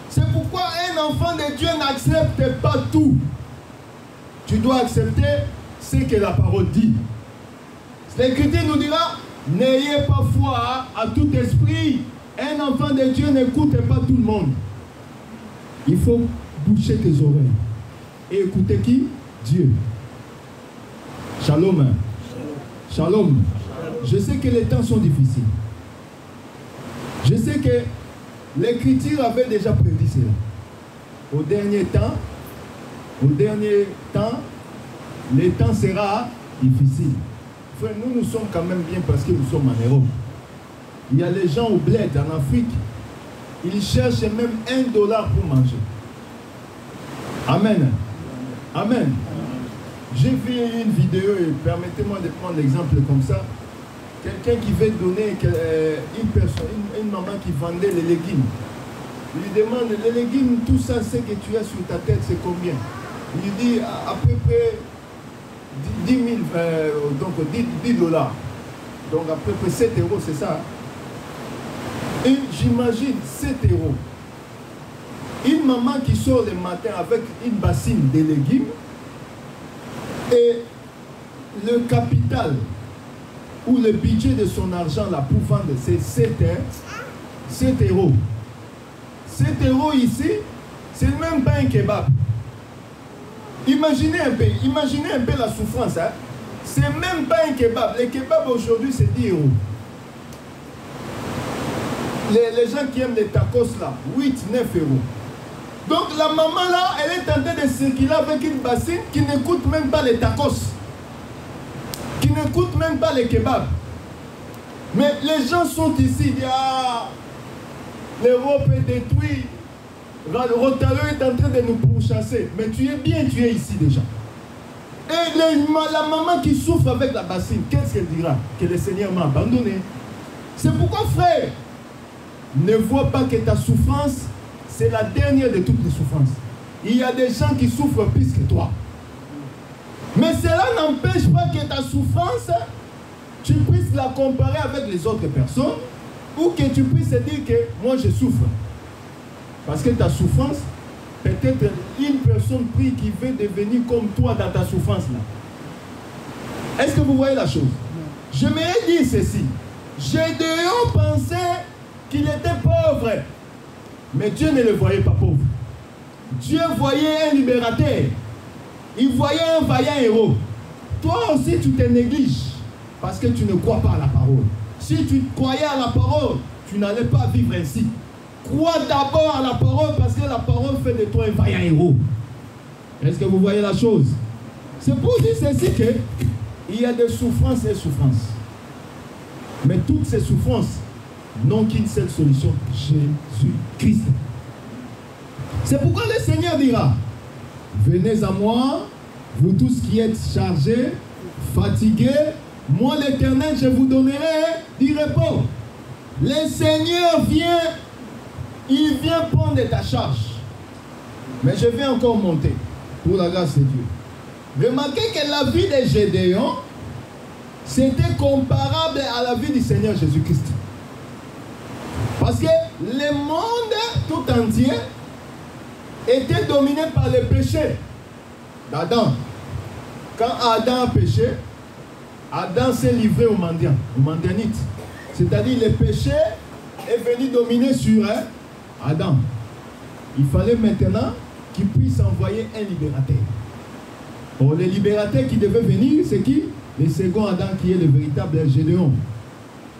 C'est pourquoi un enfant de Dieu n'accepte pas tout. Tu dois accepter ce que la parole dit. L'Écriture nous dira, n'ayez pas foi à tout esprit. Un enfant de Dieu n'écoute pas tout le monde. Il faut boucher tes oreilles. Et écouter qui? Dieu. Shalom. Shalom. Je sais que les temps sont difficiles. Je sais que l'Écriture avait déjà prédit cela. Au dernier temps, le temps sera difficile. Frère, nous sommes quand même bien parce que nous sommes en Europe. Il y a les gens au bled en Afrique, ils cherchent même $1 pour manger. Amen. Amen. J'ai vu une vidéo, et permettez-moi de prendre l'exemple comme ça. Quelqu'un qui veut donner une maman qui vendait les légumes. Il lui demande, les légumes, tout ça, c'est que tu as sur ta tête, c'est combien? Il lui dit à peu près 10 $. Donc à peu près 7 €, c'est ça. Et j'imagine 7 €. Une maman qui sort le matin avec une bassine de légumes et le capital ou le budget de son argent là pour vendre, c'est 7 €. 7 €. 7 € ici, c'est même pas un kebab. Imaginez un peu la souffrance. Hein? C'est même pas un kebab. Le kebab aujourd'hui, c'est 10 €. Les gens qui aiment les tacos là, 8, 9 €. Donc la maman là, elle est en train de circuler avec une bassine qui ne coûte même pas les tacos. Qui ne coûte même pas les kebabs. Mais les gens sont ici, disent, ah, l'Europe est détruite. Rotalo est en train de nous pourchasser. Mais tu es bien, tu es ici déjà. Et la maman qui souffre avec la bassine, qu'est-ce qu'elle dira? Que le Seigneur m'a abandonné. C'est pourquoi, frère, ne vois pas que ta souffrance, c'est la dernière de toutes les souffrances. Il y a des gens qui souffrent plus que toi. Mais cela n'empêche pas que ta souffrance, tu puisses la comparer avec les autres personnes ou que tu puisses dire que moi je souffre. Parce que ta souffrance, peut-être une personne prie qui veut devenir comme toi dans ta souffrance là. Est-ce que vous voyez la chose? J'aimerais dire ceci. Gédéon pensait qu'il était pauvre. Mais Dieu ne le voyait pas pauvre. Dieu voyait un libérateur. Il voyait un vaillant héros. Toi aussi, tu te négliges parce que tu ne crois pas à la parole. Si tu croyais à la parole, tu n'allais pas vivre ainsi. Crois d'abord à la parole parce que la parole fait de toi un vaillant héros. Est-ce que vous voyez la chose? C'est pour dire ceci qu'il y a des souffrances et souffrances. Mais toutes ces souffrances n'ont qu'une seule solution, Jésus-Christ. C'est pourquoi le Seigneur dira, venez à moi, vous tous qui êtes chargés, fatigués, moi l'Éternel, je vous donnerai du repos. Le Seigneur vient, il vient prendre ta charge. Mais je vais encore monter, pour la grâce de Dieu. Remarquez que la vie de Gédéon, c'était comparable à la vie du Seigneur Jésus-Christ. Parce que le monde tout entier était dominé par le péché d'Adam. Quand Adam a péché, Adam s'est livré au mendianite. C'est-à-dire le péché est venu dominer sur Adam. Il fallait maintenant qu'il puisse envoyer un libérateur. Or, le libérateur qui devait venir, c'est qui? Le second Adam qui est le véritable Gédéon.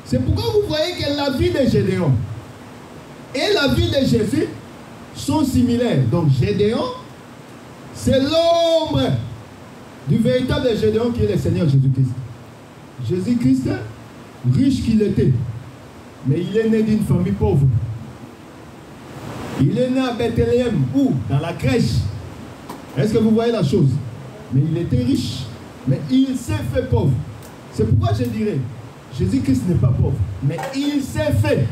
C'est pourquoi vous voyez que la vie de Gédéon et la vie de Jésus sont similaires. Donc Gédéon, c'est l'ombre du véritable Gédéon qui est le Seigneur Jésus-Christ. Jésus-Christ, riche qu'il était, mais il est né d'une famille pauvre. Il est né à Bethléem, où? Dans la crèche. Est-ce que vous voyez la chose? Mais il était riche, mais il s'est fait pauvre. C'est pourquoi je dirais, Jésus-Christ n'est pas pauvre, mais il s'est fait.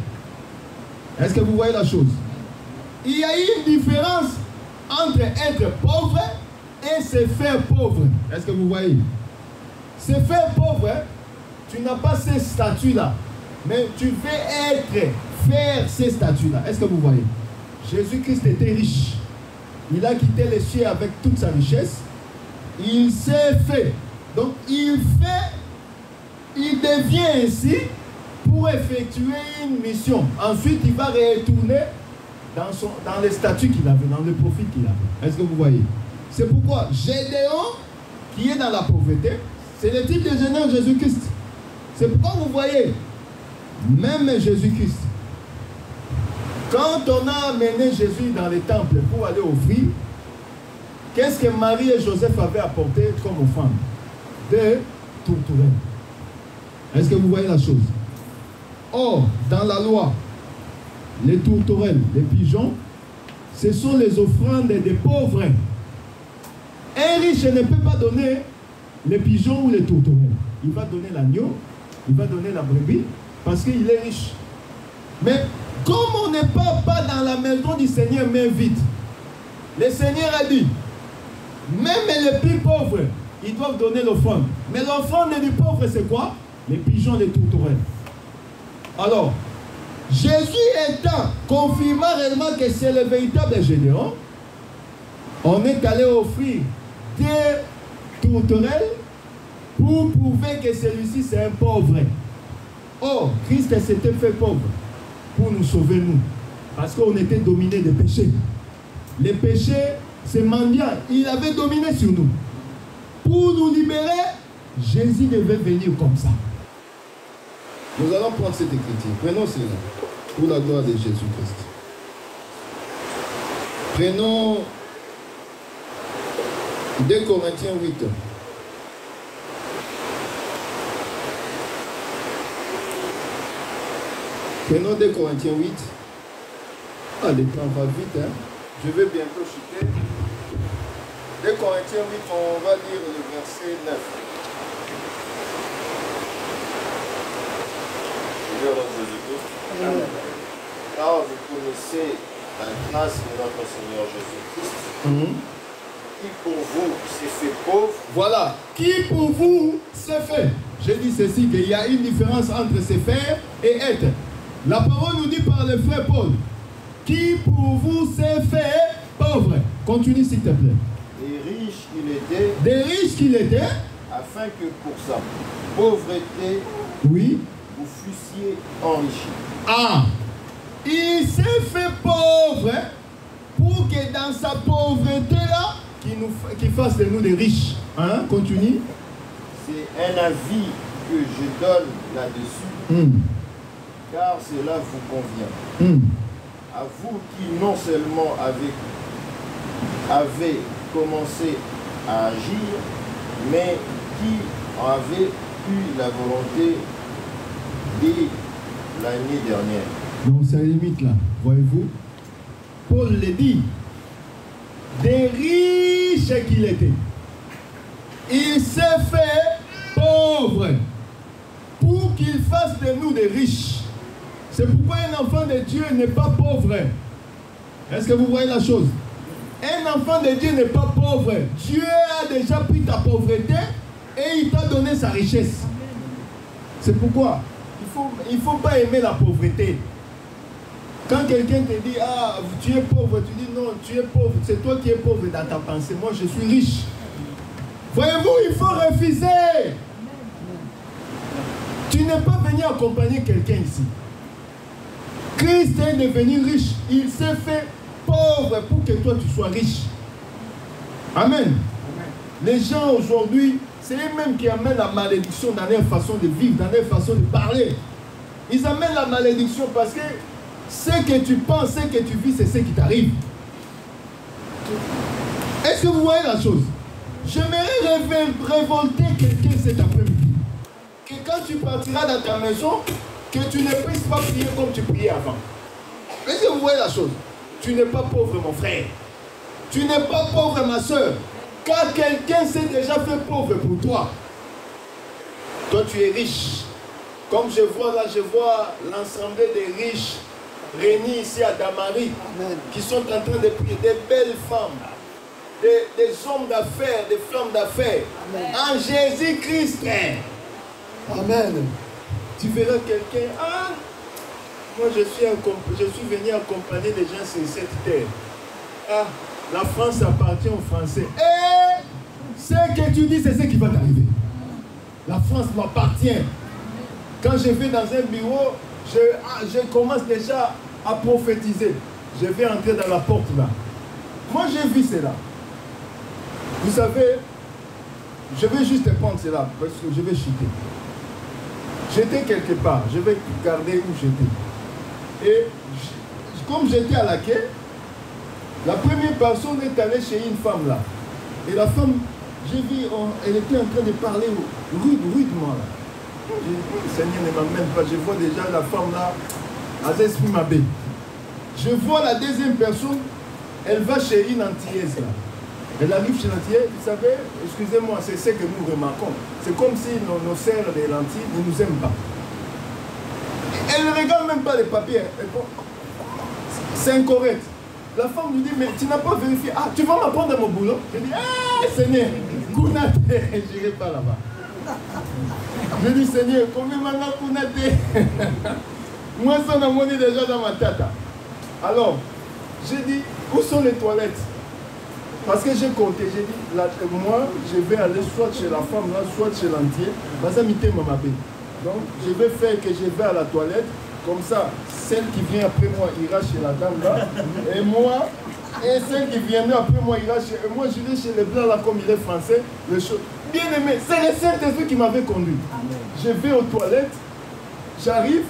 Est-ce que vous voyez la chose? Il y a une différence entre être pauvre et se faire pauvre. Est-ce que vous voyez? Se faire pauvre, tu n'as pas ces statuts-là, mais tu veux faire ces statuts-là. Est-ce que vous voyez? Jésus-Christ était riche. Il a quitté les cieux avec toute sa richesse. Il s'est fait. Donc il devient ainsi pour effectuer une mission. Ensuite, il va retourner dans les statuts qu'il avait, dans le profit qu'il avait. Est-ce que vous voyez? C'est pourquoi Gédéon, qui est dans la pauvreté, c'est le type de Seigneur Jésus-Christ. C'est pourquoi vous voyez, même Jésus-Christ, quand on a amené Jésus dans les temples pour aller offrir, qu'est-ce que Marie et Joseph avaient apporté comme offrande? Des tourterelles. Est-ce que vous voyez la chose? Or, dans la loi, les tourterelles, les pigeons, ce sont les offrandes des pauvres. Un riche ne peut pas donner les pigeons ou les tourterelles. Il va donner l'agneau, il va donner la brebis, parce qu'il est riche. Mais comme on n'est pas dans la maison du Seigneur main vide, le Seigneur a dit, même les plus pauvres, ils doivent donner l'offrande. Mais l'offrande du pauvre, c'est quoi? Les pigeons, les tourterelles. Alors, Jésus étant confirmant réellement que c'est le véritable Gédéon, on est allé offrir des tourterelles pour prouver que celui-ci c'est un pauvre. Or, Christ s'était fait pauvre pour nous sauver nous. Parce qu'on était dominé des péchés. Les péchés, c'est mendiant. Il avait dominé sur nous. Pour nous libérer, Jésus devait venir comme ça. Nous allons prendre cette écriture. Prenons cela pour la gloire de Jésus-Christ. Prenons 2 Corinthiens 8. Prenons 2 Corinthiens 8. Ah, le temps va vite, hein. Je vais bientôt chuter. 2 Corinthiens 8, on va lire le verset 9. Car vous connaissez la grâce de notre Seigneur Jésus-Christ, qui pour vous s'est fait pauvre. Voilà, qui pour vous s'est fait. Je dis ceci, qu'il y a une différence entre se faire et être. La parole nous dit par le frère Paul, qui pour vous s'est fait pauvre. Continue s'il te plaît. Des riches qu'il était. Des riches qu'il était. Afin que pour sa pauvreté, oui, vous fussiez enrichis. Ah, il s'est fait pauvre pour que dans sa pauvreté-là, qu'il fasse de nous des riches. Hein? Continue. C'est un avis que je donne là-dessus, car cela vous convient. À vous qui non seulement avez commencé à agir, mais qui avez eu la volonté dès l'année dernière. Donc c'est la limite là, voyez-vous. Paul le dit, des riches qu'il était, il s'est fait pauvre pour qu'il fasse de nous des riches. C'est pourquoi un enfant de Dieu n'est pas pauvre. Est-ce que vous voyez la chose? Un enfant de Dieu n'est pas pauvre. Dieu a déjà pris ta pauvreté et il t'a donné sa richesse. C'est pourquoi il faut pas aimer la pauvreté. Quand quelqu'un te dit, ah, tu es pauvre, tu dis non, tu es pauvre, c'est toi qui es pauvre dans ta pensée, moi je suis riche. Voyez-vous, il faut refuser. Tu n'es pas venu accompagner quelqu'un ici. Christ est devenu riche, il s'est fait pauvre pour que toi tu sois riche. Amen. Les gens aujourd'hui, c'est eux-mêmes qui amènent la malédiction dans leur façon de vivre, dans leur façon de parler. Ils amènent la malédiction parce que ce que tu penses, ce que tu vis, c'est ce qui t'arrive. Est-ce que vous voyez la chose? J'aimerais révolter quelqu'un cet après-midi. Que quand tu partiras dans ta maison, que tu ne puisses pas prier comme tu priais avant. Est-ce que vous voyez la chose? Tu n'es pas pauvre, mon frère. Tu n'es pas pauvre, ma soeur. Car quelqu'un s'est déjà fait pauvre pour toi. Toi, tu es riche. Comme je vois là, je vois l'ensemble des riches réunis ici à Damari, qui sont en train de prier, des belles femmes, des hommes d'affaires, des femmes d'affaires, en Jésus-Christ. Amen. Tu verras quelqu'un, ah, moi je suis venu accompagner les gens sur cette terre. Ah, la France appartient aux Français. Et ce que tu dis, c'est ce qui va t'arriver. La France m'appartient. Quand je vais dans un bureau, je commence déjà à prophétiser. Je vais entrer dans la porte là. Moi j'ai vu cela. Vous savez, je vais juste prendre cela parce que je vais chuter. J'étais quelque part, je vais garder où j'étais. Et comme j'étais à la quai, la première personne est allée chez une femme là. Et la femme, j'ai vu, elle était en train de parler rudement là. J'ai dit, le Seigneur ne m'amène pas, je vois déjà la femme là, à l'esprit m'abbé. Je vois la deuxième personne, elle va chez une antillaise là. Elle arrive chez l'antillaise, vous savez, excusez-moi, c'est ce que nous remarquons. C'est comme si nos sœurs des lentilles ne nous aiment pas. Elle ne regarde même pas les papiers. C'est incorrect. La femme lui dit, mais tu n'as pas vérifié. Ah, tu vas m'apprendre mon boulot? Je dis, ah, Seigneur, Kounate, je n'irai pas là-bas. Je dis, Seigneur, combien maintenant Kounate? Moi, ça n'a monnaie déjà dans ma tête. Alors, j'ai dit, où sont les toilettes? Parce que j'ai compté, j'ai dit, moi, je vais aller soit chez la femme là, soit chez l'entier. Donc, je vais faire que je vais à la toilette. Comme ça, celle qui vient après moi ira chez la dame là. Et moi, et celle qui viendra après moi ira chez... Et moi, je vais chez les blancs là, comme il est français. Bien aimé, c'est le Saint-Esprit qui m'avait conduit. Je vais aux toilettes, j'arrive,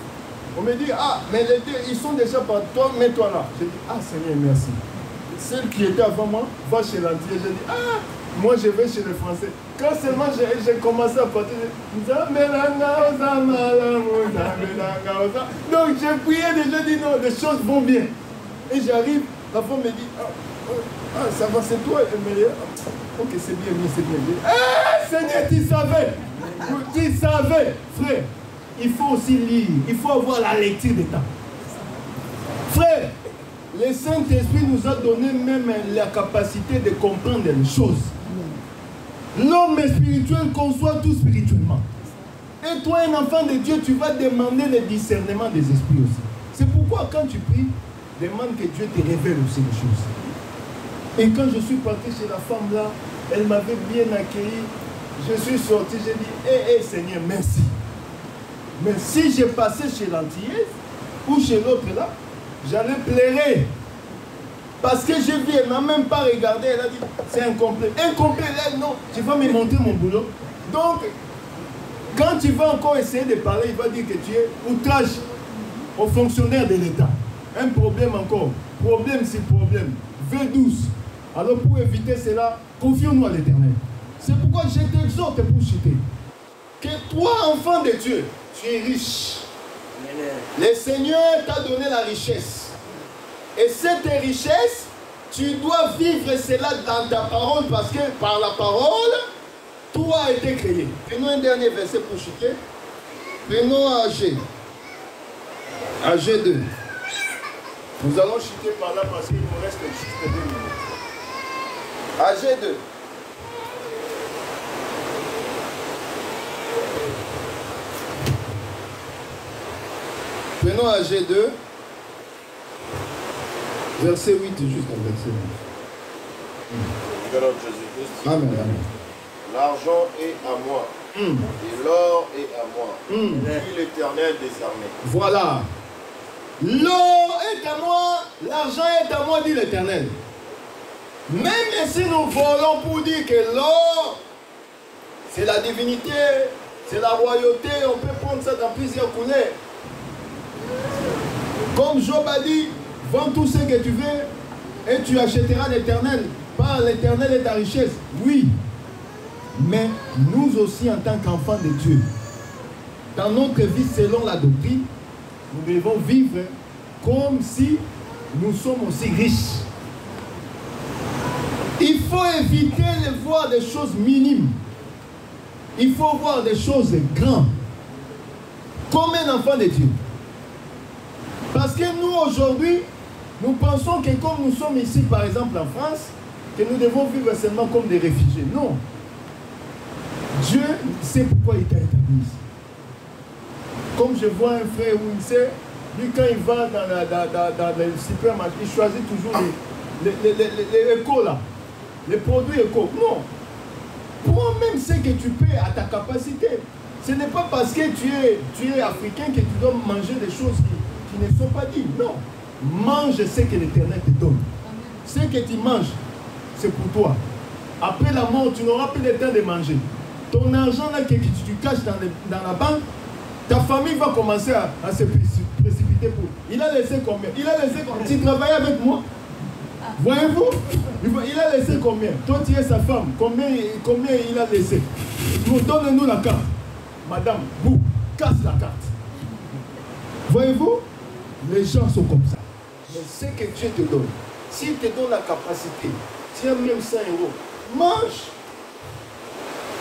on me dit, ah, mais les deux, ils sont déjà par toi, mets-toi là. Je dis, ah Seigneur, merci. Celle qui était avant moi va chez l'entier. Je dis, ah, moi je vais chez les Français. Quand seulement j'ai commencé à partir, donc j'ai prié déjà, dit non, les choses vont bien. Et j'arrive, la femme me dit, ah, ça va, c'est toi. Elle me dit, ok, c'est bien, c'est bien. Ah, Seigneur, tu savais, frère. Il faut aussi lire, il faut avoir la lecture des temps. Frère, le Saint-Esprit nous a donné même la capacité de comprendre les choses. L'homme spirituel conçoit tout spirituellement. Et toi, un enfant de Dieu, tu vas demander le discernement des esprits aussi. C'est pourquoi quand tu pries, demande que Dieu te révèle aussi les choses. Et quand je suis parti chez la femme là, elle m'avait bien accueilli. Je suis sorti, j'ai dit, Seigneur, merci. Mais si j'ai passé chez l'antillaise ou chez l'autre là, j'allais pleurer. Parce que j'ai vu, elle ne m'a même pas regardé, elle a dit, c'est incomplet. Incomplet, elle, non, tu vas me montrer mon boulot. Donc, Quand tu vas encore essayer de parler, il va dire que tu es outrage aux fonctionnaires de l'État. Un problème encore. Problème, c'est problème. V12. Alors pour éviter cela, confions-nous à l'Éternel. C'est pourquoi je t'exhorte pour chuter. Que toi, enfant de Dieu, tu es riche. Le Seigneur t'a donné la richesse. Et cette richesse, tu dois vivre cela dans ta parole parce que par la parole, tout a été créé. Prenons un dernier verset pour chuter. Prenons AG. AG 2. Nous allons chuter par là parce qu'il nous reste juste 2 minutes. AG 2. Prenons AG 2. Verset 8 jusqu'au verset 9. Amen, amen. L'argent est à moi, et l'or est à moi, dit l'Éternel des armées. Voilà. L'or est à moi, l'argent est à moi, dit l'Éternel. Même si nous volons pour dire que l'or, c'est la divinité, c'est la royauté, on peut prendre ça dans plusieurs couleurs. Comme Job a dit, vends tout ce que tu veux et tu achèteras l'Éternel. Par l'Éternel est ta richesse. Oui. Mais nous aussi, en tant qu'enfants de Dieu, dans notre vie selon la doctrine, nous devons vivre comme si nous sommes aussi riches. Il faut éviter de voir des choses minimes. Il faut voir des choses grandes. Comme un enfant de Dieu. Parce que nous, aujourd'hui, nous pensons que comme nous sommes ici, par exemple en France, que nous devons vivre seulement comme des réfugiés. Non. Dieu sait pourquoi il t'a établi ici. Comme je vois un frère où il sait, lui quand il va dans le supermarché, il choisit toujours les échos là, les produits échos. Non. Prends même ce que tu peux à ta capacité. Ce n'est pas parce que tu es africain que tu dois manger des choses qui ne sont pas dignes. Non. Mange ce que l'Éternel te donne. Ce que tu manges, c'est pour toi. Après la mort, tu n'auras plus le temps de manger. Ton argent là que tu caches dans la banque, ta famille va commencer à se précipiter pour. Il a laissé combien? Il a laissé combien? Tu travailles avec moi? Voyez-vous? Il a laissé combien? Toi, tu es sa femme. Combien il a laissé? Donne-nous la carte. Madame, vous, casse la carte. Voyez-vous? Les gens sont comme ça. Mais ce que Dieu te donne, s'il te donne la capacité, tu as même 100 euros, mange.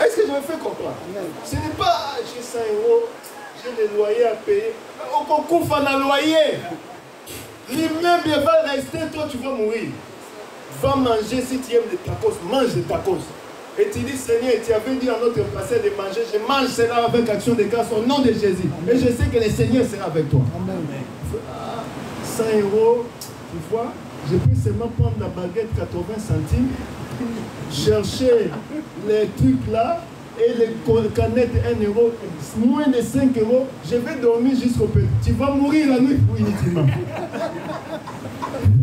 Est-ce que je me fais comprendre? Ce n'est pas j'ai 100 euros, j'ai des loyers à payer. Au concours, on a loyer. L'immeuble va rester, toi tu vas mourir. Va manger si tu aimes les tacos, mange les tacos. Et tu dis, Seigneur, tu avais dit à notre passé de manger, je mange cela avec action de grâce au nom de Jésus. Et je sais que le Seigneur sera avec toi. Amen. 100 euros, tu vois, je peux seulement prendre la baguette 80 centimes, chercher les trucs là, et les canettes 1 euro, moins de 5 euros, je vais dormir jusqu'au petit. Tu vas mourir la nuit inutilement.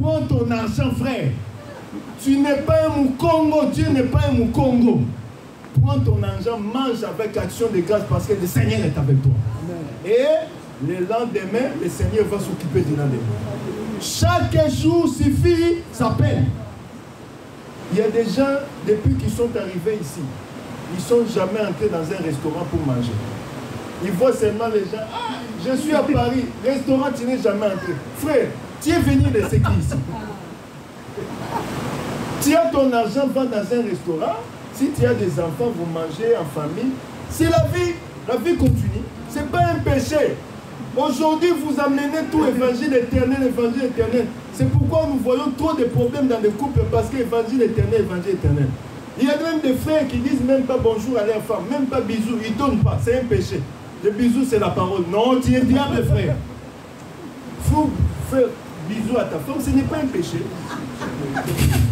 Prends ton argent, frère. Tu n'es pas un Moukongo, Dieu n'est pas un Moukongo. Prends ton argent, mange avec action de grâce parce que le Seigneur est avec toi. Et le lendemain, le Seigneur va s'occuper du lendemain. Chaque jour suffit sa peine. Il y a des gens, depuis qu'ils sont arrivés ici, ils ne sont jamais entrés dans un restaurant pour manger. Ils voient seulement les gens. Ah, je suis à Paris, restaurant, tu n'es jamais entré. Frère, tu es venu de ce qui ici. Tu as ton argent, va dans un restaurant. Si tu as des enfants, vous mangez en famille. C'est la vie. La vie continue. Ce n'est pas un péché. Aujourd'hui, vous amenez tout évangile éternel, évangile éternel. C'est pourquoi nous voyons trop de problèmes dans les couples parce que évangile éternel, évangile éternel. Il y a même des frères qui disent même pas bonjour à leur femme, même pas bisous, ils ne donnent pas, c'est un péché. Le bisou, c'est la parole. Non, tu es diable, frère. Il faut faire bisous à ta femme, ce n'est pas un péché.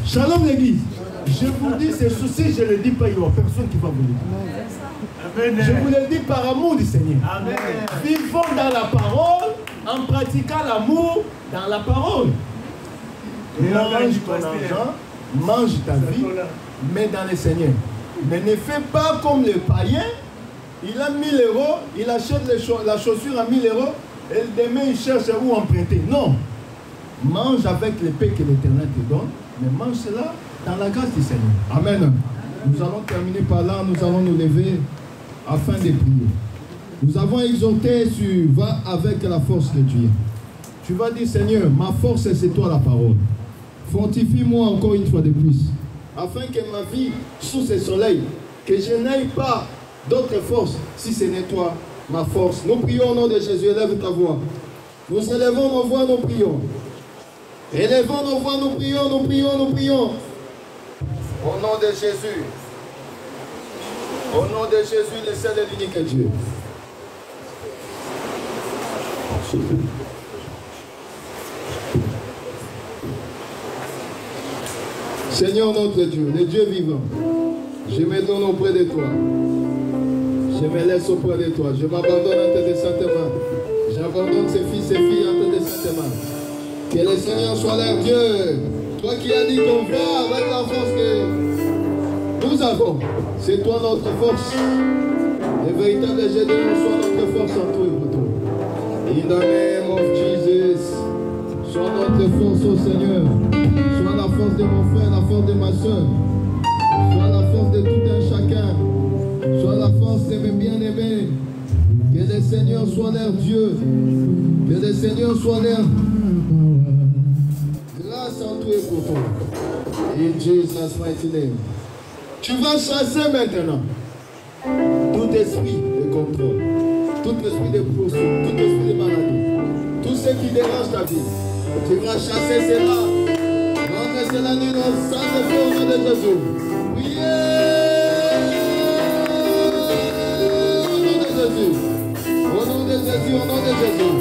Shalom l'église. Je vous dis ces soucis, je ne le dis pas, il n'y aura personne qui va vous le dire. Je vous le dis par amour du Seigneur. Amen. Vivons dans la parole, en pratiquant l'amour dans la parole. Mange ton argent, mange ta vie, mais dans le Seigneur. Mais ne fais pas comme les païens il a 1000 euros, il achète la chaussure à 1000 euros, et demain il cherche où emprunter. Non. Mange avec les paix que l'Éternel te donne, mais mange cela dans la grâce du Seigneur. Amen. Nous allons terminer par là, nous allons nous lever afin de prier. Nous avons exhorté sur va avec la force que tu es. Tu vas dire, Seigneur, ma force c'est toi la parole. Fortifie-moi encore une fois de plus, afin que ma vie sous ce soleil, que je n'aille pas d'autres forces, si ce n'est toi, ma force. Nous prions au nom de Jésus, élève ta voix. Nous élevons nos voix, nous prions. Élevons nos voix, nous prions, nous prions, nous prions. Au nom de Jésus. Au nom de Jésus, le seul et l'unique Dieu. Seigneur notre Dieu, le Dieu vivant, je me donne auprès de toi. Je me laisse auprès de toi. Je m'abandonne entre tes saintes mains. J'abandonne ces fils et filles entre tes saintes mains. Que le Seigneur soit leur Dieu. Toi qui as dit qu'on va avec la force que nous avons. C'est toi notre force. Le véritable Gédéon soit notre force en tout et pour tout. In the name of Jesus. Sois notre force au Seigneur. Sois la force de mon frère, la force de ma soeur. Sois la force de tout un chacun. Sois la force de mes bien-aimés. Que le Seigneur soit leur Dieu. Que le Seigneur soit leur grâce en tout et pour tout. In Jesus' mighty name. Tu vas chasser maintenant tout esprit de contrôle, tout esprit de poursuite, tout esprit de maladie, tout ce qui dérange ta vie. Tu vas chasser cela. Rendre cela nu dans le sang de feu au nom de Jésus. Priez au nom de Jésus, au nom de Jésus, au nom de Jésus,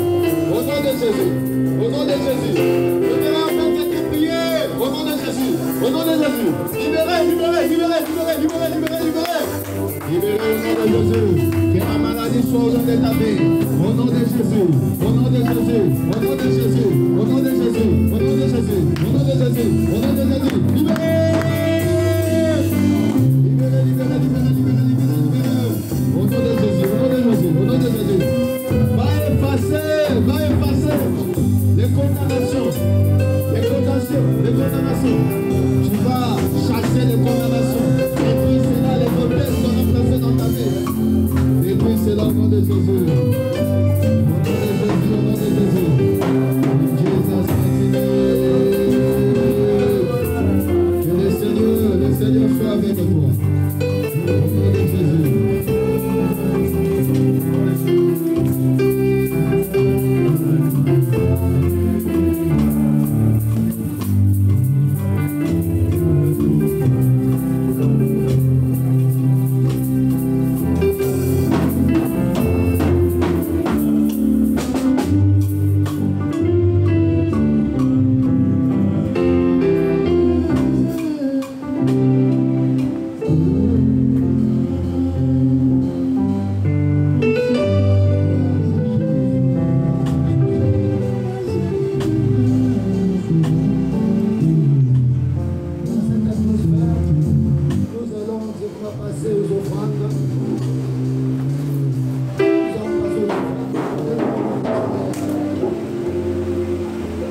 au nom de Jésus. Je vais en fait que prier au nom de Jésus, au nom de Jésus. Libérez, libérez, libérez, libérez, libérez, libérez, libérez. Libérez au nom de Jésus. Que la maladie soit au nom de ta vie. Au nom de Jésus, au nom de Jésus, au nom de Jésus, au nom de Jésus, au nom de Jésus, au nom de Jésus, au nom de Jésus. Libérez. Libérez, libérez, libérez, libérez, libérez, libérez. Au nom de Jésus, au nom de Jésus, au nom de Jésus. Va effacer les condamnations, les condamnations, les condamnations.